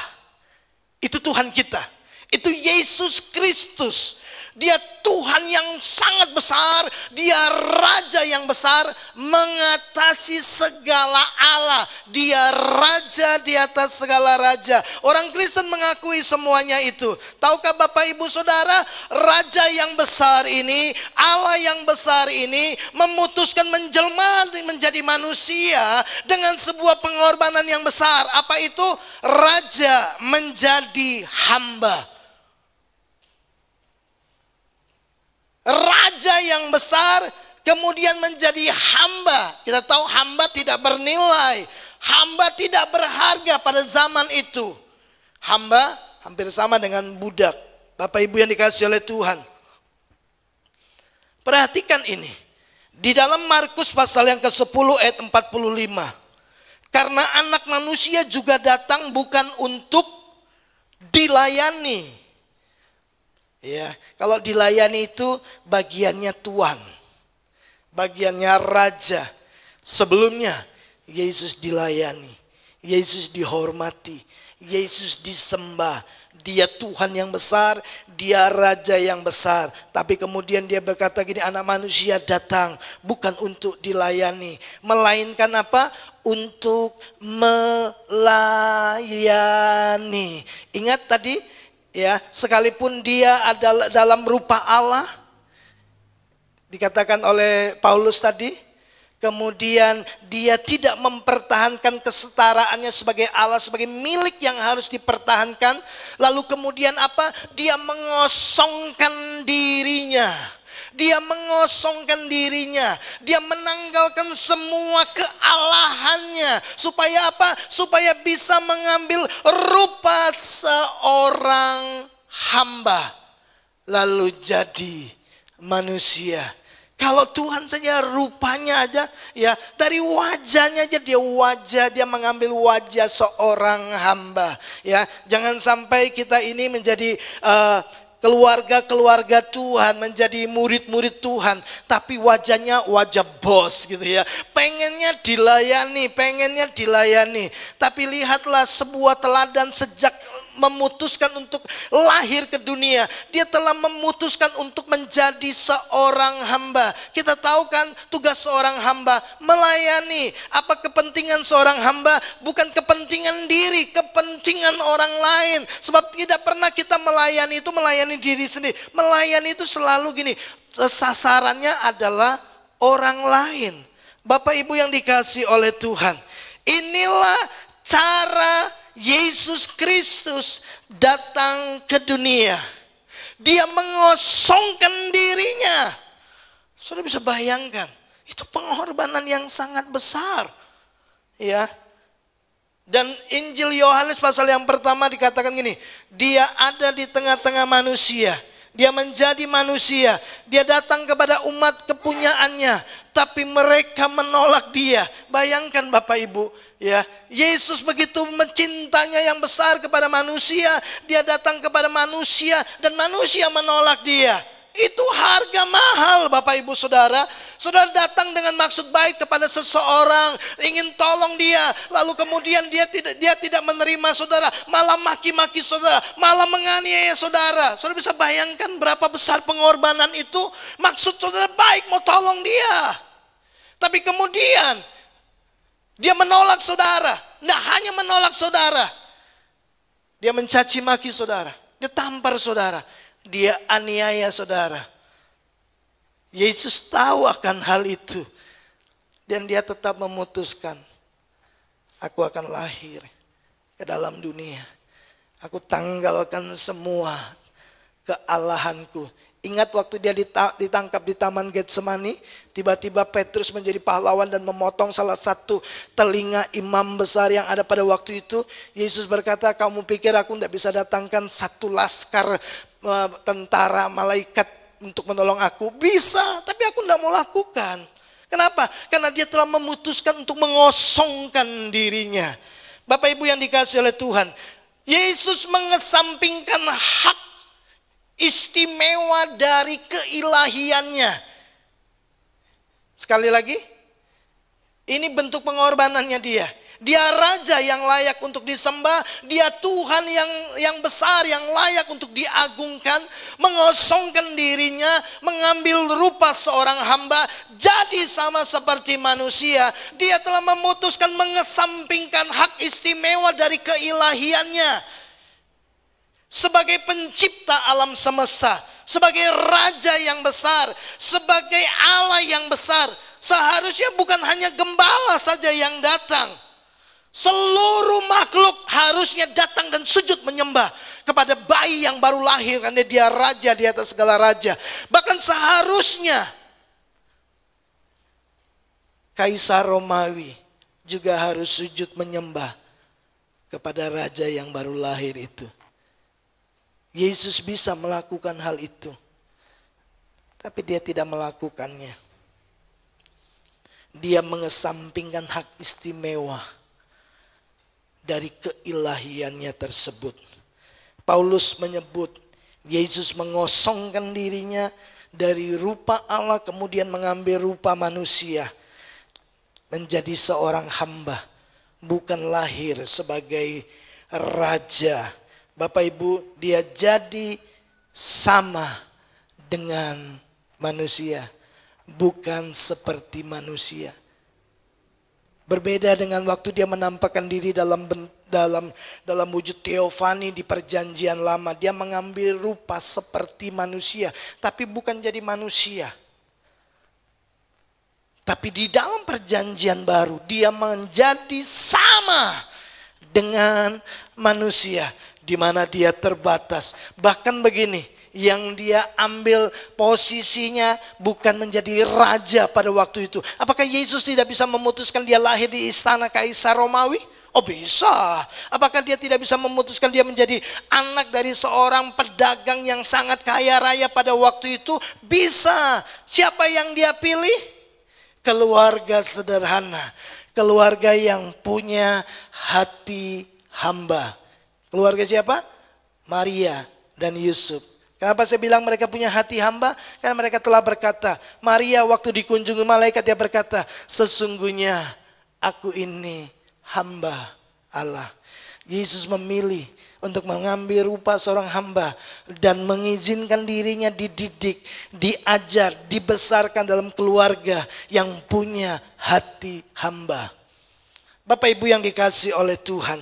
Itu Tuhan kita. Itu Yesus Kristus. Dia Tuhan yang sangat besar, dia Raja yang besar mengatasi segala Allah. Dia Raja di atas segala raja. Orang Kristen mengakui semuanya itu. Tahukah Bapak Ibu Saudara, Raja yang besar ini, Allah yang besar ini memutuskan menjelma menjadi manusia dengan sebuah pengorbanan yang besar. Apa itu? Raja menjadi hamba. Raja yang besar kemudian menjadi hamba. Kita tahu hamba tidak bernilai, hamba tidak berharga pada zaman itu. Hamba hampir sama dengan budak. Bapak Ibu yang dikasihi oleh Tuhan, perhatikan ini. Di dalam Markus pasal yang ke-10 ayat 45. Karena anak manusia juga datang bukan untuk dilayani. Ya, kalau dilayani itu bagiannya tuan. bagiannya raja. Sebelumnya Yesus dilayani, Yesus dihormati, Yesus disembah. Dia Tuhan yang besar, dia Raja yang besar. Tapi kemudian dia berkata gini, anak manusia datang bukan untuk dilayani, melainkan apa? Untuk melayani. Ingat tadi ya, sekalipun dia adalah dalam rupa Allah, dikatakan oleh Paulus tadi, kemudian dia tidak mempertahankan kesetaraannya sebagai Allah, sebagai milik yang harus dipertahankan. Lalu kemudian apa? Dia mengosongkan dirinya. Dia mengosongkan dirinya. Dia menanggalkan semua kealahannya. Supaya apa? Supaya bisa mengambil rupa seorang hamba. Lalu jadi manusia. Kalau Tuhan saja rupanya aja, ya dari wajahnya aja dia mengambil wajah seorang hamba. Ya, jangan sampai kita ini menjadi keluarga-keluarga Tuhan, menjadi murid-murid Tuhan, tapi wajahnya wajah bos gitu ya. Pengennya dilayani. Tapi lihatlah sebuah teladan sejak memutuskan untuk lahir ke dunia. Dia telah memutuskan untuk menjadi seorang hamba. Kita tahu kan tugas seorang hamba melayani. Apa kepentingan seorang hamba? Bukan kepentingan diri, kepentingan orang lain. Sebab tidak pernah kita melayani itu melayani diri sendiri. Melayani itu selalu gini, sasarannya adalah orang lain. Bapak Ibu yang dikasihi oleh Tuhan, inilah cara Yesus Kristus datang ke dunia. Dia mengosongkan dirinya. Saudara bisa bayangkan, itu pengorbanan yang sangat besar. Ya. Dan Injil Yohanes pasal yang pertama dikatakan gini, dia ada di tengah-tengah manusia. Dia menjadi manusia. Dia datang kepada umat kepunyaannya, tapi mereka menolak dia. Bayangkan Bapak Ibu, ya, Yesus begitu mencintanya yang besar kepada manusia, dia datang kepada manusia dan manusia menolak dia. Itu harga mahal Bapak Ibu Saudara. Saudara datang dengan maksud baik kepada seseorang, ingin tolong dia, lalu kemudian dia tidak menerima saudara, malah maki-maki saudara, malah menganiaya saudara. Saudara bisa bayangkan berapa besar pengorbanan itu. Maksud saudara baik, mau tolong dia, tapi kemudian dia menolak saudara. Nah, hanya menolak saudara, dia mencaci maki saudara, dia tampar saudara, dia aniaya saudara. Yesus tahu akan hal itu, dan dia tetap memutuskan, aku akan lahir ke dalam dunia. Aku tanggalkan semua kealahanku. Ingat waktu dia ditangkap di Taman Getsemani, tiba-tiba Petrus menjadi pahlawan dan memotong salah satu telinga imam besar yang ada pada waktu itu. Yesus berkata, kamu pikir aku tidak bisa datangkan satu laskar tentara malaikat untuk menolong aku? Bisa, tapi aku tidak mau lakukan. Kenapa? Karena dia telah memutuskan untuk mengosongkan dirinya. Bapak Ibu yang dikasihi oleh Tuhan, Yesus mengesampingkan hak istimewa dari keilahiannya. Sekali lagi, ini bentuk pengorbanannya dia. Dia raja yang layak untuk disembah, dia Tuhan yang besar yang layak untuk diagungkan, mengosongkan dirinya, mengambil rupa seorang hamba, jadi sama seperti manusia. Dia telah memutuskan mengesampingkan hak istimewa dari keilahiannya. Sebagai pencipta alam semesta, sebagai raja yang besar, sebagai Allah yang besar, seharusnya bukan hanya gembala saja yang datang. Seluruh makhluk harusnya datang dan sujud menyembah kepada bayi yang baru lahir, karena dia raja di atas segala raja. Bahkan seharusnya Kaisar Romawi juga harus sujud menyembah kepada raja yang baru lahir itu. Yesus bisa melakukan hal itu, tapi dia tidak melakukannya. Dia mengesampingkan hak istimewa dari keilahiannya tersebut. Paulus menyebut Yesus mengosongkan dirinya dari rupa Allah kemudian mengambil rupa manusia, menjadi seorang hamba, bukan lahir sebagai raja. Bapak Ibu, dia jadi sama dengan manusia, bukan seperti manusia. Berbeda dengan waktu dia menampakkan diri dalam wujud teofani di perjanjian lama. Dia mengambil rupa seperti manusia, tapi bukan jadi manusia. Tapi di dalam perjanjian baru, dia menjadi sama dengan manusia, di mana dia terbatas. Bahkan begini, yang dia ambil posisinya bukan menjadi raja pada waktu itu. Apakah Yesus tidak bisa memutuskan dia lahir di istana Kaisar Romawi? Oh bisa. Apakah dia tidak bisa memutuskan dia menjadi anak dari seorang pedagang yang sangat kaya raya pada waktu itu? Bisa. Siapa yang dia pilih? Keluarga sederhana. Keluarga yang punya hati hamba. Keluarga siapa? Maria dan Yusuf. Kenapa saya bilang mereka punya hati hamba? Karena mereka telah berkata, Maria waktu dikunjungi malaikat dia berkata, sesungguhnya aku ini hamba Allah. Yesus memilih untuk mengambil rupa seorang hamba dan mengizinkan dirinya dididik, diajar, dibesarkan dalam keluarga yang punya hati hamba. Bapak Ibu yang dikasihi oleh Tuhan,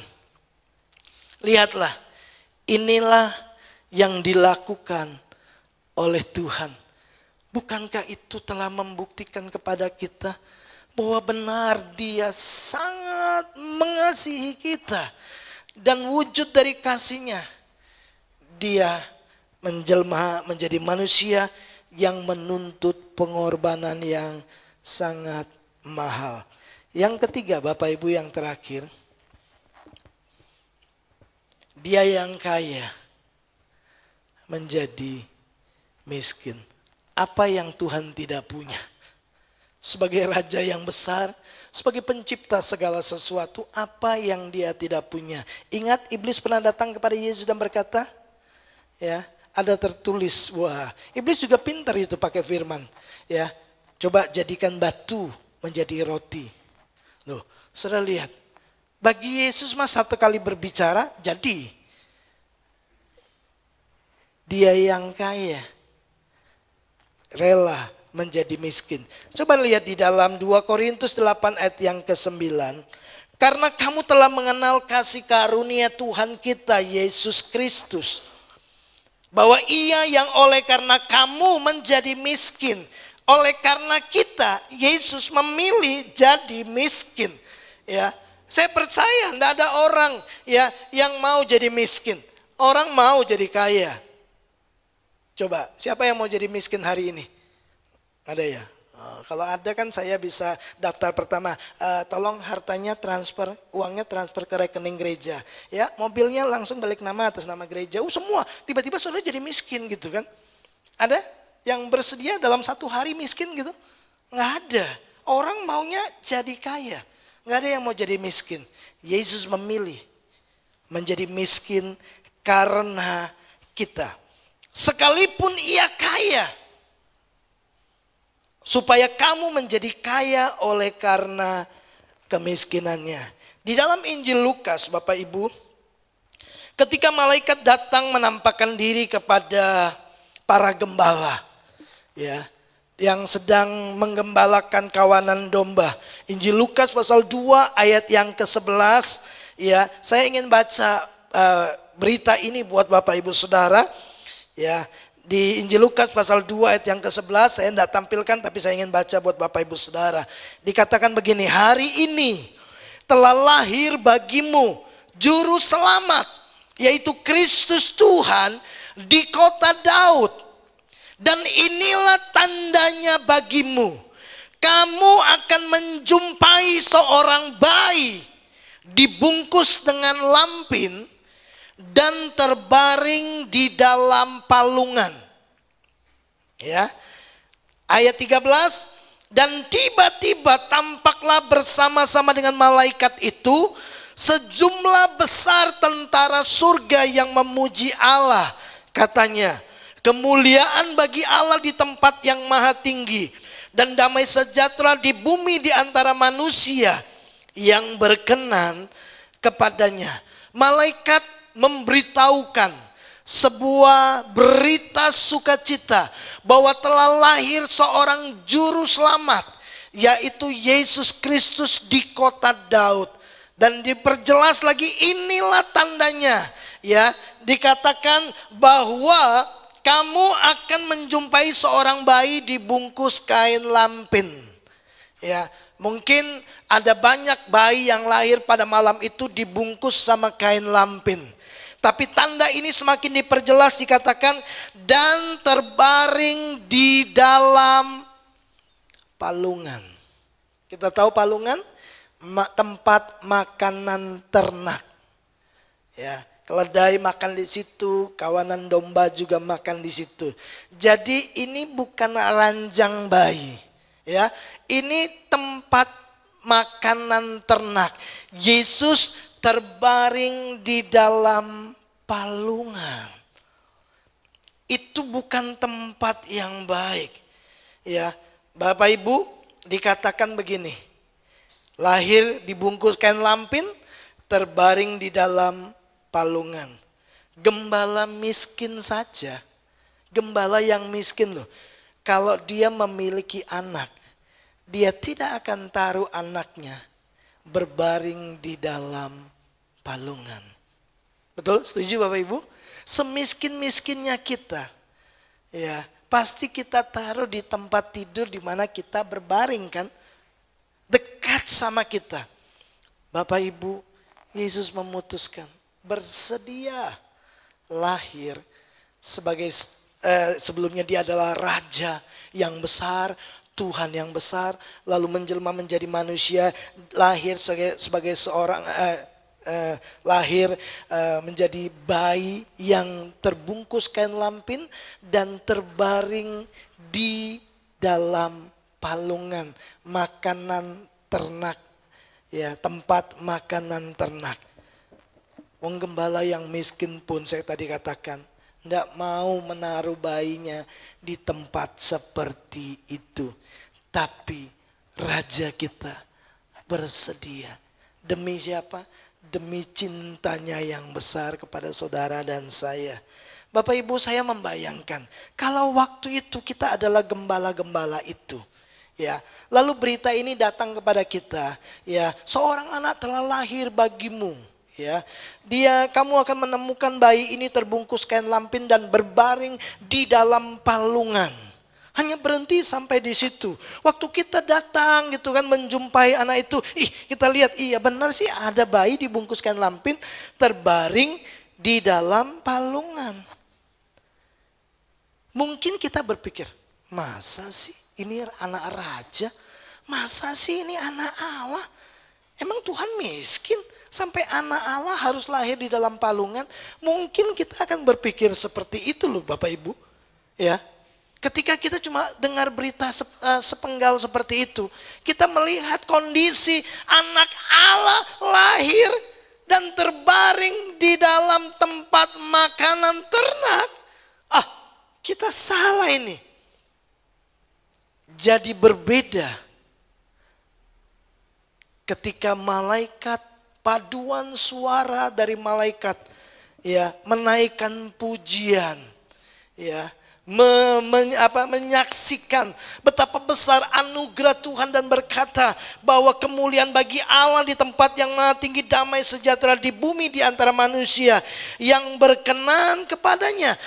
lihatlah, inilah yang dilakukan oleh Tuhan. Bukankah itu telah membuktikan kepada kita bahwa benar dia sangat mengasihi kita. Dan wujud dari kasihnya, dia menjelma menjadi manusia yang menuntut pengorbanan yang sangat mahal. Yang ketiga, Bapak Ibu, yang terakhir, dia yang kaya menjadi miskin. Apa yang Tuhan tidak punya? Sebagai raja yang besar, sebagai pencipta segala sesuatu, apa yang dia tidak punya? Ingat, iblis pernah datang kepada Yesus dan berkata, ya, ada tertulis. Wah, iblis juga pintar itu pakai firman. Ya, coba jadikan batu menjadi roti. Loh, saudara lihat. Bagi Yesus mah satu kali berbicara jadi. Dia yang kaya rela menjadi miskin. Coba lihat di dalam 2 Korintus 8 ayat yang ke-9. Karena kamu telah mengenal kasih karunia Tuhan kita Yesus Kristus, bahwa ia yang oleh karena kamu menjadi miskin, oleh karena kita Yesus memilih jadi miskin. Ya, saya percaya tidak ada orang ya yang mau jadi miskin. Orang mau jadi kaya. Coba, siapa yang mau jadi miskin hari ini? Ada ya? Kalau ada kan saya bisa daftar pertama. Tolong hartanya transfer, uangnya transfer ke rekening gereja. Ya, mobilnya langsung balik nama atas nama gereja. Semua, tiba-tiba saudara jadi miskin gitu kan. Ada yang bersedia dalam satu hari miskin gitu? Nggak ada. Orang maunya jadi kaya. Nggak ada yang mau jadi miskin. Yesus memilih menjadi miskin karena kita. Sekalipun ia kaya, supaya kamu menjadi kaya oleh karena kemiskinannya. Di dalam Injil Lukas, Bapak Ibu, ketika malaikat datang menampakkan diri kepada para gembala, ya, yang sedang menggembalakan kawanan domba. Injil Lukas pasal 2 ayat yang ke-11, ya, saya ingin baca berita ini buat Bapak Ibu Saudara. Ya, di Injil Lukas pasal 2 ayat yang ke-11 saya tidak tampilkan, tapi saya ingin baca buat Bapak Ibu Saudara. Dikatakan begini, hari ini telah lahir bagimu juru selamat, yaitu Kristus Tuhan di kota Daud. Dan inilah tandanya bagimu, kamu akan menjumpai seorang bayi dibungkus dengan lampin dan terbaring di dalam palungan. Ya. Ayat 13, dan tiba-tiba tampaklah bersama-sama dengan malaikat itu sejumlah besar tentara surga yang memuji Allah. Katanya, kemuliaan bagi Allah di tempat yang maha tinggi, dan damai sejahtera di bumi di antara manusia yang berkenan kepadanya. Malaikat memberitahukan sebuah berita sukacita bahwa telah lahir seorang juru selamat, yaitu Yesus Kristus di kota Daud. Dan diperjelas lagi, inilah tandanya, ya, dikatakan bahwa kamu akan menjumpai seorang bayi dibungkus kain lampin. Ya, mungkin ada banyak bayi yang lahir pada malam itu dibungkus sama kain lampin. Tapi tanda ini semakin diperjelas, dikatakan dan terbaring di dalam palungan. Kita tahu palungan tempat makanan ternak. Ya, keledai makan di situ, kawanan domba juga makan di situ. Jadi ini bukan ranjang bayi, ya. Ini tempat makanan ternak. Yesus terbaring di dalam palungan. Itu bukan tempat yang baik, ya. Bapak Ibu, dikatakan begini, lahir dibungkus kain lampin, terbaring di dalam palungan. Gembala miskin saja, gembala yang miskin loh, kalau dia memiliki anak, dia tidak akan taruh anaknya berbaring di dalam palungan. Betul? Setuju Bapak Ibu? Semiskin-miskinnya kita, ya, pasti kita taruh di tempat tidur di mana kita berbaring kan, dekat sama kita. Bapak Ibu, Yesus memutuskan bersedia lahir sebagai sebelumnya dia adalah raja yang besar, Tuhan yang besar, lalu menjelma menjadi manusia, lahir sebagai seorang lahir menjadi bayi yang terbungkus kain lampin dan terbaring di dalam palungan makanan ternak, ya, tempat makanan ternak. Wong gembala yang miskin pun saya tadi katakan tidak mau menaruh bayinya di tempat seperti itu. Tapi raja kita bersedia. Demi siapa? Demi cintanya yang besar kepada saudara dan saya. Bapak Ibu, saya membayangkan kalau waktu itu kita adalah gembala-gembala itu, ya. Lalu berita ini datang kepada kita, ya, seorang anak telah lahir bagimu, ya. Kamu akan menemukan bayi ini terbungkus kain lampin dan berbaring di dalam palungan. Hanya berhenti sampai di situ. Waktu kita datang gitu kan menjumpai anak itu, kita lihat, iya benar sih ada bayi dibungkus kain lampin terbaring di dalam palungan. Mungkin kita berpikir, masa sih ini anak raja? Masa sih ini anak Allah? Emang Tuhan miskin sampai anak Allah harus lahir di dalam palungan? Mungkin kita akan berpikir seperti itu loh Bapak Ibu. Ya, ketika kita cuma dengar berita sepenggal seperti itu, kita melihat kondisi anak Allah lahir dan terbaring di dalam tempat makanan ternak. Kita salah ini. Jadi berbeda ketika malaikat, paduan suara dari malaikat, ya, menaikkan pujian, ya, menyaksikan betapa besar anugerah Tuhan dan berkata bahwa kemuliaan bagi Allah di tempat yang maha tinggi, damai sejahtera di bumi di antara manusia yang berkenan kepadanya.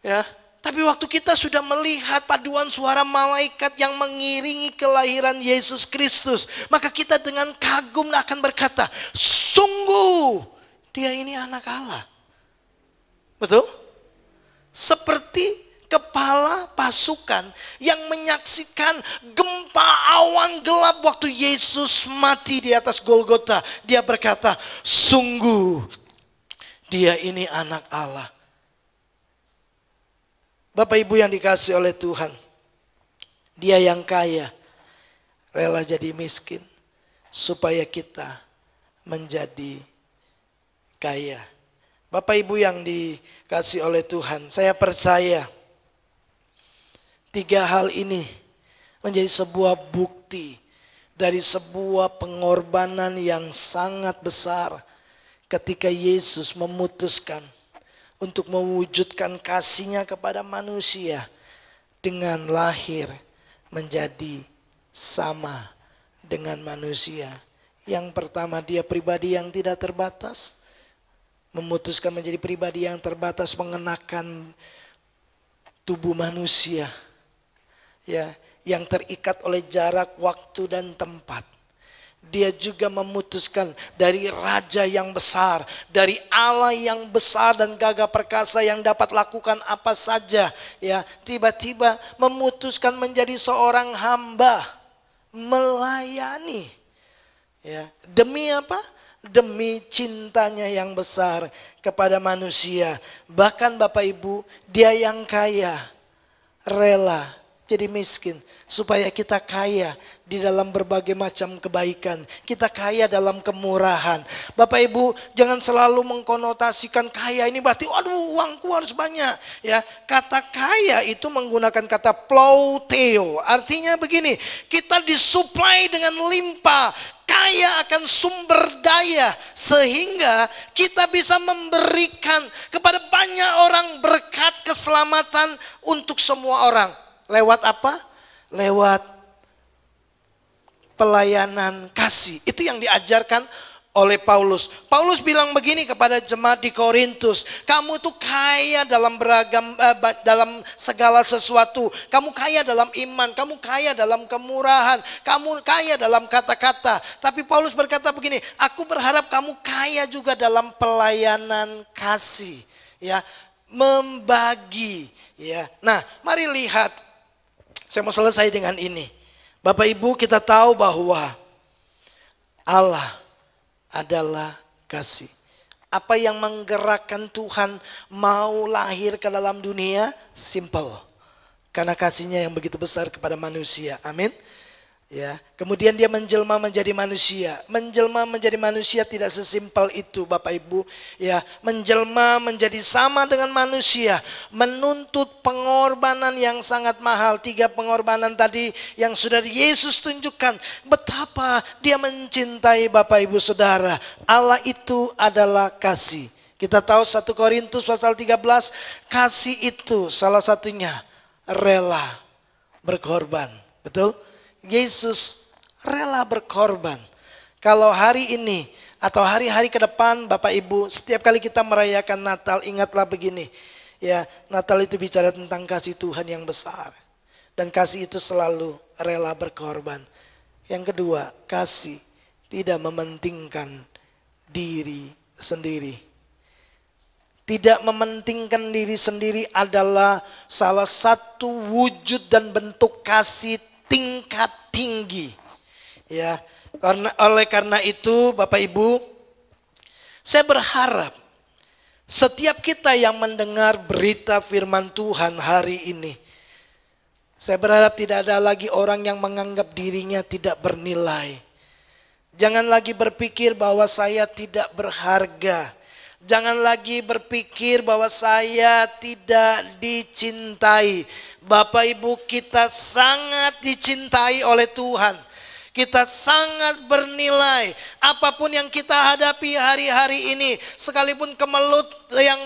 Ya, tapi waktu kita sudah melihat paduan suara malaikat yang mengiringi kelahiran Yesus Kristus, maka kita dengan kagum akan berkata, sungguh dia ini anak Allah. Betul? Seperti kepala pasukan yang menyaksikan gempa awan gelap waktu Yesus mati di atas Golgota. Dia berkata, sungguh dia ini anak Allah. Bapak Ibu yang dikasihi oleh Tuhan, dia yang kaya rela jadi miskin supaya kita menjadi kaya. Bapak Ibu yang dikasih oleh Tuhan, saya percaya 3 hal ini menjadi sebuah bukti dari sebuah pengorbanan yang sangat besar ketika Yesus memutuskan untuk mewujudkan kasih-Nya kepada manusia dengan lahir menjadi sama dengan manusia. Yang pertama, dia pribadi yang tidak terbatas, memutuskan menjadi pribadi yang terbatas, mengenakan tubuh manusia ya, yang terikat oleh jarak, waktu, dan tempat. Dia juga memutuskan dari raja yang besar, dari Allah yang besar dan gagah perkasa yang dapat lakukan apa saja ya, tiba-tiba memutuskan menjadi seorang hamba, melayani ya, demi apa? Demi cintanya yang besar kepada manusia. Bahkan Bapak Ibu, dia yang kaya rela jadi miskin supaya kita kaya di dalam berbagai macam kebaikan. Kita kaya dalam kemurahan. Bapak Ibu, jangan selalu mengkonotasikan kaya ini berarti aduh uangku harus banyak ya. Kata kaya itu menggunakan kata plouteo. Artinya begini, kita disuplai dengan limpah, kaya akan sumber daya sehingga kita bisa memberikan kepada banyak orang berkat keselamatan untuk semua orang. Lewat apa? Lewat pelayanan kasih. Itu yang diajarkan oleh Paulus. Paulus bilang begini kepada jemaat di Korintus, kamu tuh kaya dalam beragam dalam segala sesuatu. Kamu kaya dalam iman, kamu kaya dalam kemurahan, kamu kaya dalam kata-kata. Tapi Paulus berkata begini, aku berharap kamu kaya juga dalam pelayanan kasih, ya, membagi, ya. Nah, mari lihat. Saya mau selesai dengan ini. Bapak Ibu, kita tahu bahwa Allah adalah kasih. Apa yang menggerakkan Tuhan mau lahir ke dalam dunia? Simple. Karena kasih-Nya yang begitu besar kepada manusia. Amin. Ya, kemudian dia menjelma menjadi manusia. Menjelma menjadi manusia tidak sesimpel itu, Bapak Ibu. Ya, menjelma menjadi sama dengan manusia, menuntut pengorbanan yang sangat mahal. 3 pengorbanan tadi yang sudah Yesus tunjukkan betapa dia mencintai Bapak Ibu Saudara. Allah itu adalah kasih. Kita tahu 1 Korintus pasal 13, kasih itu salah satunya rela berkorban. Betul? Yesus rela berkorban. Kalau hari ini atau hari-hari ke depan Bapak Ibu, setiap kali kita merayakan Natal, ingatlah begini. Ya, Natal itu bicara tentang kasih Tuhan yang besar. Dan kasih itu selalu rela berkorban. Yang kedua, kasih tidak mementingkan diri sendiri. Tidak mementingkan diri sendiri adalah salah satu wujud dan bentuk kasih tingkat tinggi. Ya, oleh karena itu Bapak Ibu, saya berharap setiap kita yang mendengar berita firman Tuhan hari ini, saya berharap tidak ada lagi orang yang menganggap dirinya tidak bernilai. Jangan lagi berpikir bahwa saya tidak berharga. Jangan lagi berpikir bahwa saya tidak dicintai. Bapak Ibu, kita sangat dicintai oleh Tuhan. Kita sangat bernilai. Apapun yang kita hadapi hari-hari ini, sekalipun kemelut yang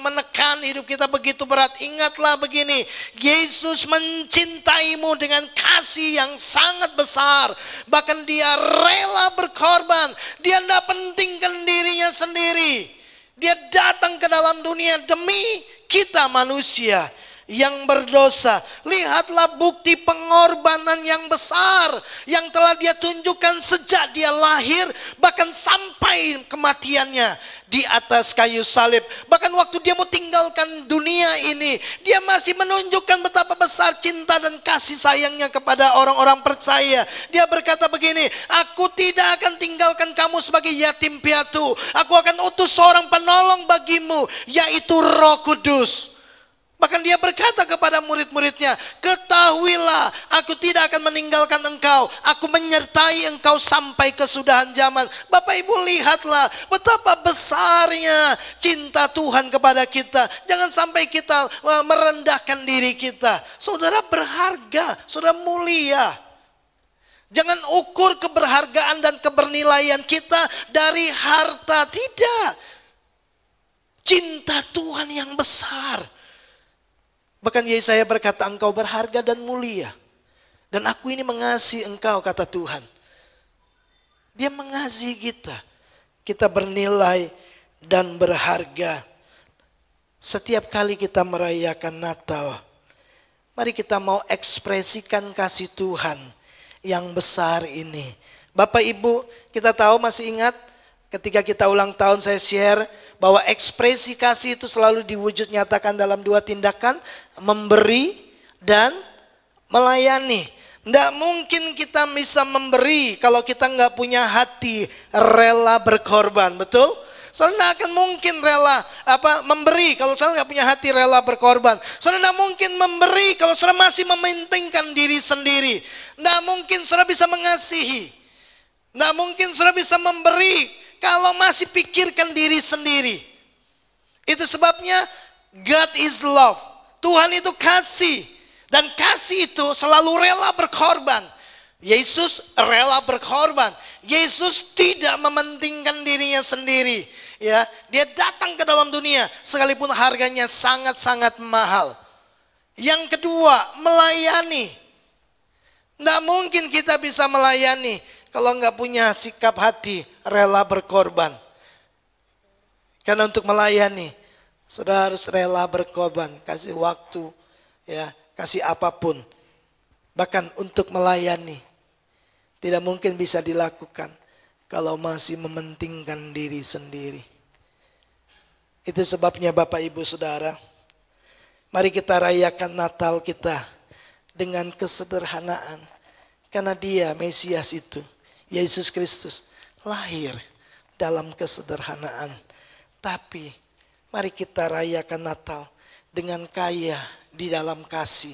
menekan hidup kita begitu berat, ingatlah begini, Yesus mencintaimu dengan kasih yang sangat besar. Bahkan dia rela berkorban. Dia tidak pentingkan dirinya sendiri. Dia datang ke dalam dunia demi kita manusia yang berdosa. Lihatlah bukti pengorbanan yang besar yang telah dia tunjukkan sejak dia lahir, bahkan sampai kematiannya di atas kayu salib. Bahkan waktu dia mau tinggalkan dunia ini, dia masih menunjukkan betapa besar cinta dan kasih sayangnya kepada orang-orang percaya. Dia berkata begini, aku tidak akan tinggalkan kamu sebagai yatim piatu. Aku akan utus seorang penolong bagimu, yaitu Roh Kudus. Bahkan dia berkata kepada murid-muridnya, ketahuilah aku Aku tidak akan meninggalkan engkau. Aku menyertai engkau sampai kesudahan zaman. Bapak Ibu, lihatlah betapa besarnya cinta Tuhan kepada kita. Jangan sampai kita merendahkan diri kita. Saudara berharga, saudara mulia. Jangan ukur keberhargaan dan kebernilaian kita dari harta. Tidak. Cinta Tuhan yang besar. Bahkan Yesaya berkata, engkau berharga dan mulia. Dan aku ini mengasihi engkau, kata Tuhan. Dia mengasihi kita. Kita bernilai dan berharga. Setiap kali kita merayakan Natal, mari kita mau ekspresikan kasih Tuhan yang besar ini. Bapak Ibu, kita tahu, masih ingat ketika kita ulang tahun saya share bahwa ekspresi kasih itu selalu diwujud nyatakan dalam dua tindakan, memberi dan melayani. Tidak mungkin kita bisa memberi kalau kita nggak punya hati rela berkorban, betul? Saudara tidak akan mungkin rela memberi kalau saudara nggak punya hati rela berkorban. Saudara tidak mungkin memberi kalau saudara masih mementingkan diri sendiri. Tidak mungkin saudara bisa mengasihi. Tidak mungkin saudara bisa memberi kalau masih pikirkan diri sendiri. Itu sebabnya God is love. Tuhan itu kasih. Dan kasih itu selalu rela berkorban. Yesus rela berkorban. Yesus tidak mementingkan dirinya sendiri. Ya, dia datang ke dalam dunia sekalipun harganya sangat-sangat mahal. Yang kedua, melayani. Tidak mungkin kita bisa melayani kalau nggak punya sikap hati rela berkorban. Karena untuk melayani, saudara harus rela berkorban, kasih waktu, ya, kasih apapun. Bahkan untuk melayani, tidak mungkin bisa dilakukan kalau masih mementingkan diri sendiri. Itu sebabnya Bapak Ibu Saudara, mari kita rayakan Natal kita dengan kesederhanaan. Karena Dia, Mesias itu, Yesus Kristus, lahir dalam kesederhanaan. Tapi mari kita rayakan Natal dengan kaya di dalam kasih.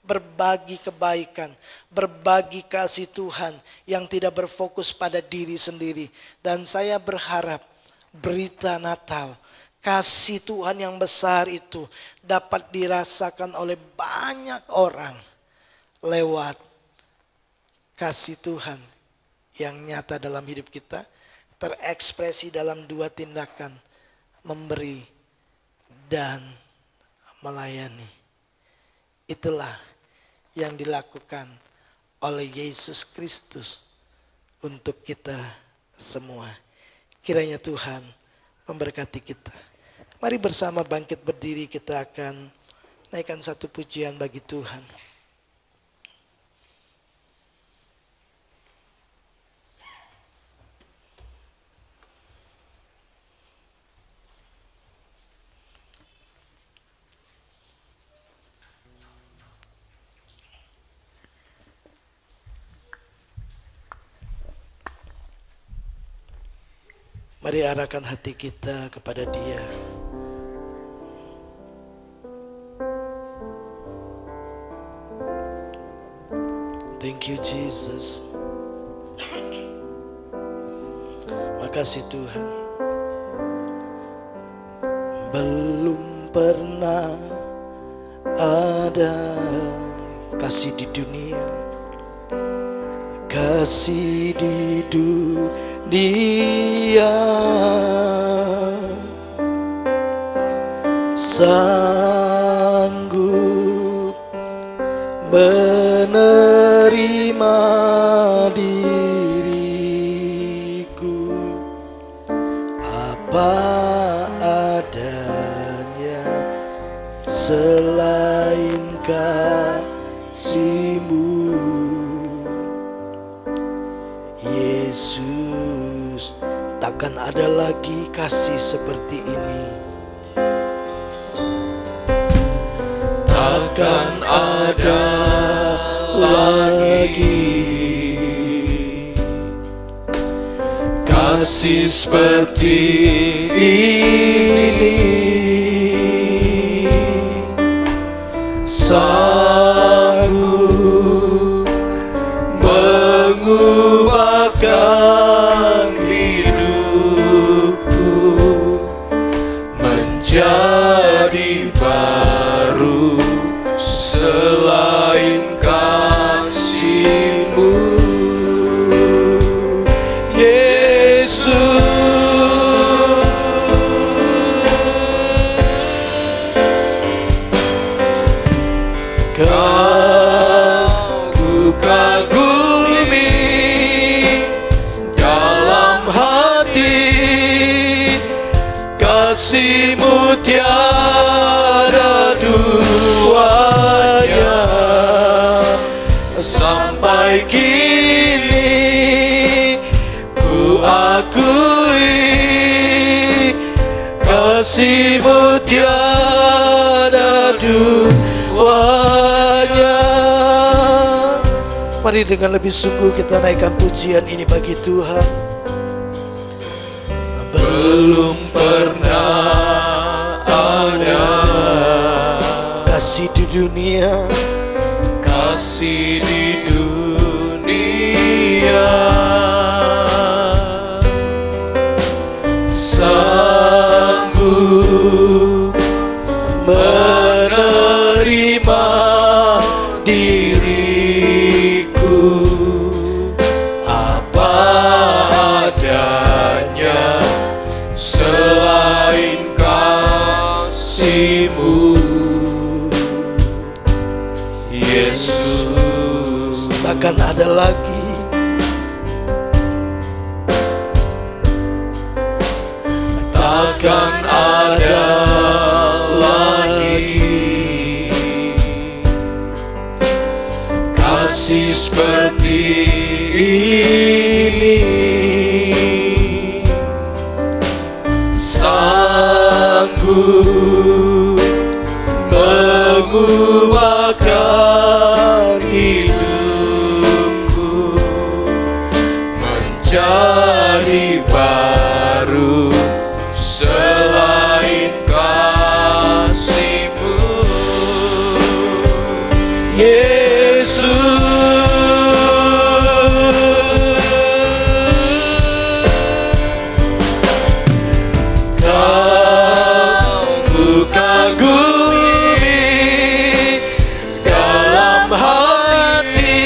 Berbagi kebaikan, berbagi kasih Tuhan yang tidak berfokus pada diri sendiri. Dan saya berharap berita Natal, kasih Tuhan yang besar itu dapat dirasakan oleh banyak orang lewat kasih Tuhan yang nyata dalam hidup kita, terekspresi dalam dua tindakan, memberi dan melayani. Itulah yang dilakukan oleh Yesus Kristus untuk kita semua. Kiranya Tuhan memberkati kita. Mari bersama bangkit berdiri, kita akan naikkan satu pujian bagi Tuhan. Mari arahkan hati kita kepada Dia. Thank you Jesus. Makasih Tuhan. Belum pernah ada kasih di dunia, kasih di dunia sanggup menerima diriku apa adanya selain kasih-Mu Yesus. Takkan ada lagi kasih seperti ini. Takkan ada lagi kasih seperti ini. Sanggup ku kagumi dalam hati, kasih-Mu tiada duanya. Sampai kini ku akui, kasih-Mu tiada duanya. Mari dengan lebih sungguh kita naikkan pujian ini bagi Tuhan. Belum pernah ada kasih di dunia, kasih di dunia sanggup menerima diriku apa adanya, selain kasih-Mu, Yesus. takkan ada lagi Takkan ada lagi kasih seperti ini, sanggup mengubahkan hidupku menjadi baru, selain kasih-Mu, Yesus. Ku kagumi dalam hati,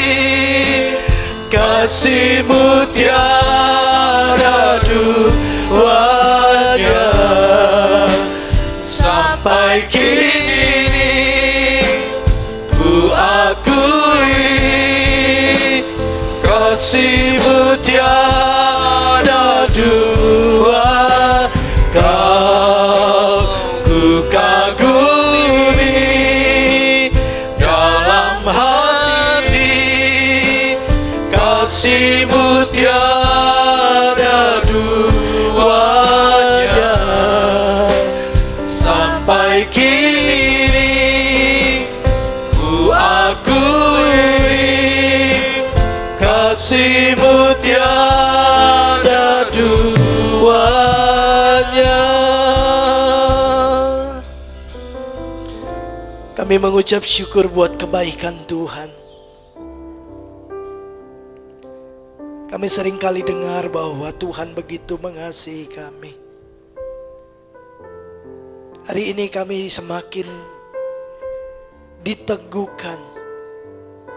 kasih-Mu tiada duanya. Sampai kini ku akui, kasih-Mu tiada dua. Kau ku kagumi dalam hati, kasih-Mu tiada duanya. Sampai kini ku akui, kasih-Mu tiada duanya. Kami mengucap syukur buat kebaikan Tuhan. Kami sering kali dengar bahwa Tuhan begitu mengasihi kami. Hari ini kami semakin diteguhkan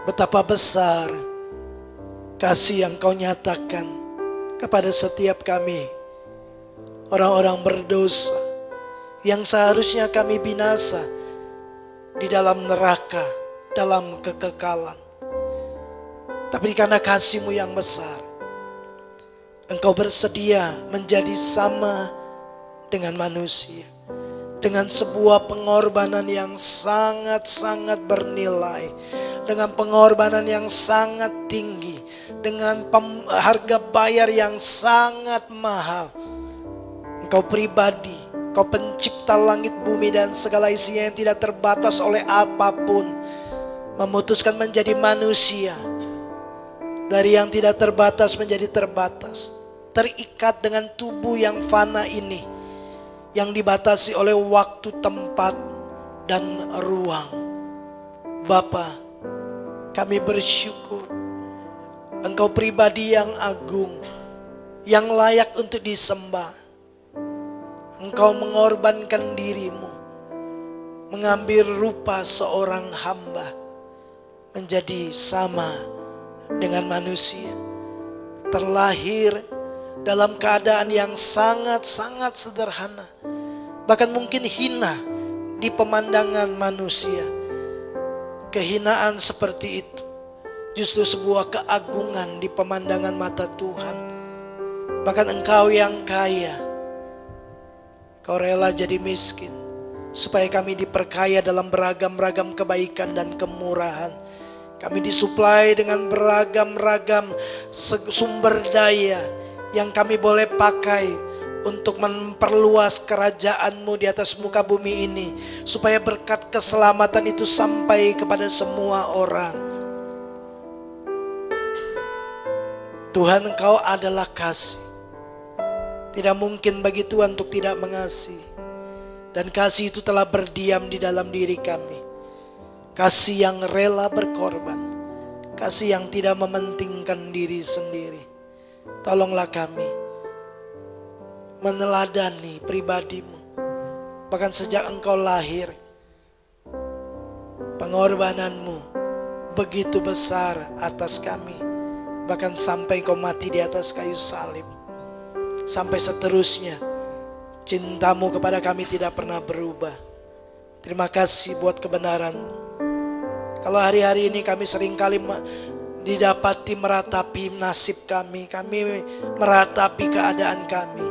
betapa besar kasih yang Kau nyatakan kepada setiap kami, orang-orang berdosa yang seharusnya kami binasa di dalam neraka, dalam kekekalan. Tapi karena kasih-Mu yang besar, Engkau bersedia menjadi sama dengan manusia, dengan sebuah pengorbanan yang sangat-sangat bernilai, dengan pengorbanan yang sangat tinggi, dengan harga bayar yang sangat mahal. Engkau pribadi, Kau pencipta langit bumi dan segala isinya yang tidak terbatas oleh apapun, memutuskan menjadi manusia, dari yang tidak terbatas menjadi terbatas, terikat dengan tubuh yang fana ini, yang dibatasi oleh waktu, tempat, dan ruang. Bapa, kami bersyukur Engkau pribadi yang agung, yang layak untuk disembah. Engkau mengorbankan diri-Mu, mengambil rupa seorang hamba, menjadi sama dengan manusia, terlahir dalam keadaan yang sangat-sangat sederhana, bahkan mungkin hina di pemandangan manusia. kehinaan seperti itu justru sebuah keagungan di pemandangan mata Tuhan. Bahkan Engkau yang kaya, Kau rela jadi miskin supaya kami diperkaya dalam beragam-ragam kebaikan dan kemurahan. Kami disuplai dengan beragam-ragam sumber daya yang kami boleh pakai untuk memperluas kerajaan-Mu di atas muka bumi ini, supaya berkat keselamatan itu sampai kepada semua orang. Tuhan, Engkau adalah kasih. Tidak mungkin bagi Tuhan untuk tidak mengasihi. Dan kasih itu telah berdiam di dalam diri kami. Kasih yang rela berkorban, kasih yang tidak mementingkan diri sendiri. Tolonglah kami meneladani pribadi-Mu. Bahkan sejak Engkau lahir, pengorbanan-Mu begitu besar atas kami. Bahkan sampai Engkau mati di atas kayu salib. Sampai seterusnya, cinta-Mu kepada kami tidak pernah berubah. Terima kasih buat kebenaran-Mu. Kalau hari-hari ini kami seringkali didapati meratapi nasib kami meratapi keadaan kami.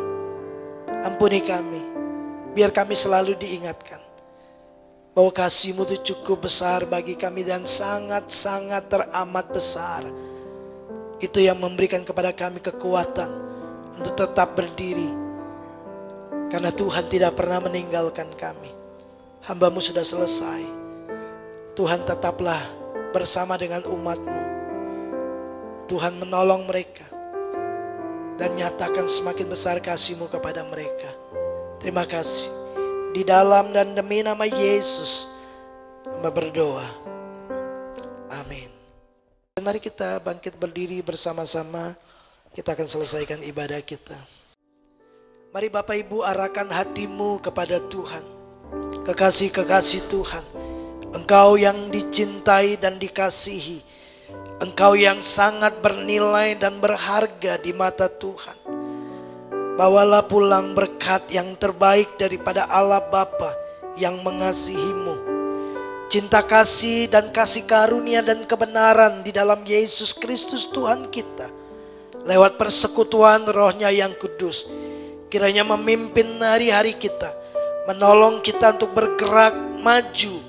Ampuni kami, biar kami selalu diingatkan bahwa kasih-Mu itu cukup besar bagi kami dan sangat-sangat teramat besar. Itu yang memberikan kepada kami kekuatan untuk tetap berdiri, karena Tuhan tidak pernah meninggalkan kami. Hamba-Mu sudah selesai. Tuhan, tetaplah bersama dengan umat-Mu. Tuhan, menolong mereka dan nyatakan semakin besar kasih-Mu kepada mereka. Terima kasih. Di dalam dan demi nama Yesus hamba berdoa. Amin. Mari kita bangkit berdiri bersama-sama. Kita akan selesaikan ibadah kita. Mari Bapak Ibu arahkan hatimu kepada Tuhan. Kekasih-kekasih Tuhan, Engkau yang dicintai dan dikasihi, Engkau yang sangat bernilai dan berharga di mata Tuhan. Bawalah pulang berkat yang terbaik daripada Allah Bapa yang mengasihi-Mu. Cinta kasih dan kasih karunia dan kebenaran di dalam Yesus Kristus Tuhan kita, lewat persekutuan Roh-Nya yang kudus, kiranya memimpin hari-hari kita, menolong kita untuk bergerak maju,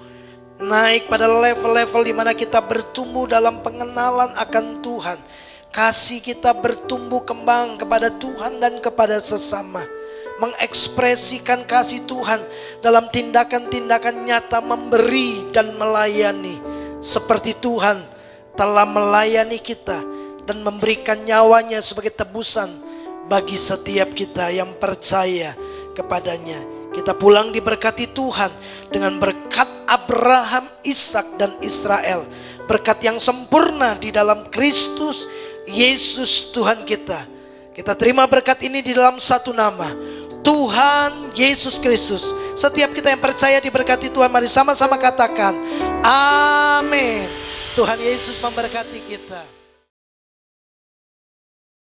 naik pada level-level di mana kita bertumbuh dalam pengenalan akan Tuhan. Kasih kita bertumbuh kembang kepada Tuhan dan kepada sesama. Mengekspresikan kasih Tuhan dalam tindakan-tindakan nyata memberi dan melayani. Seperti Tuhan telah melayani kita dan memberikan nyawanya sebagai tebusan bagi setiap kita yang percaya kepadanya. Kita pulang diberkati Tuhan dengan berkat Abraham, Ishak dan Israel. Berkat yang sempurna di dalam Kristus Yesus Tuhan kita. Kita terima berkat ini di dalam satu nama, Tuhan Yesus Kristus. Setiap kita yang percaya diberkati Tuhan, mari sama-sama katakan amin. Tuhan Yesus memberkati kita.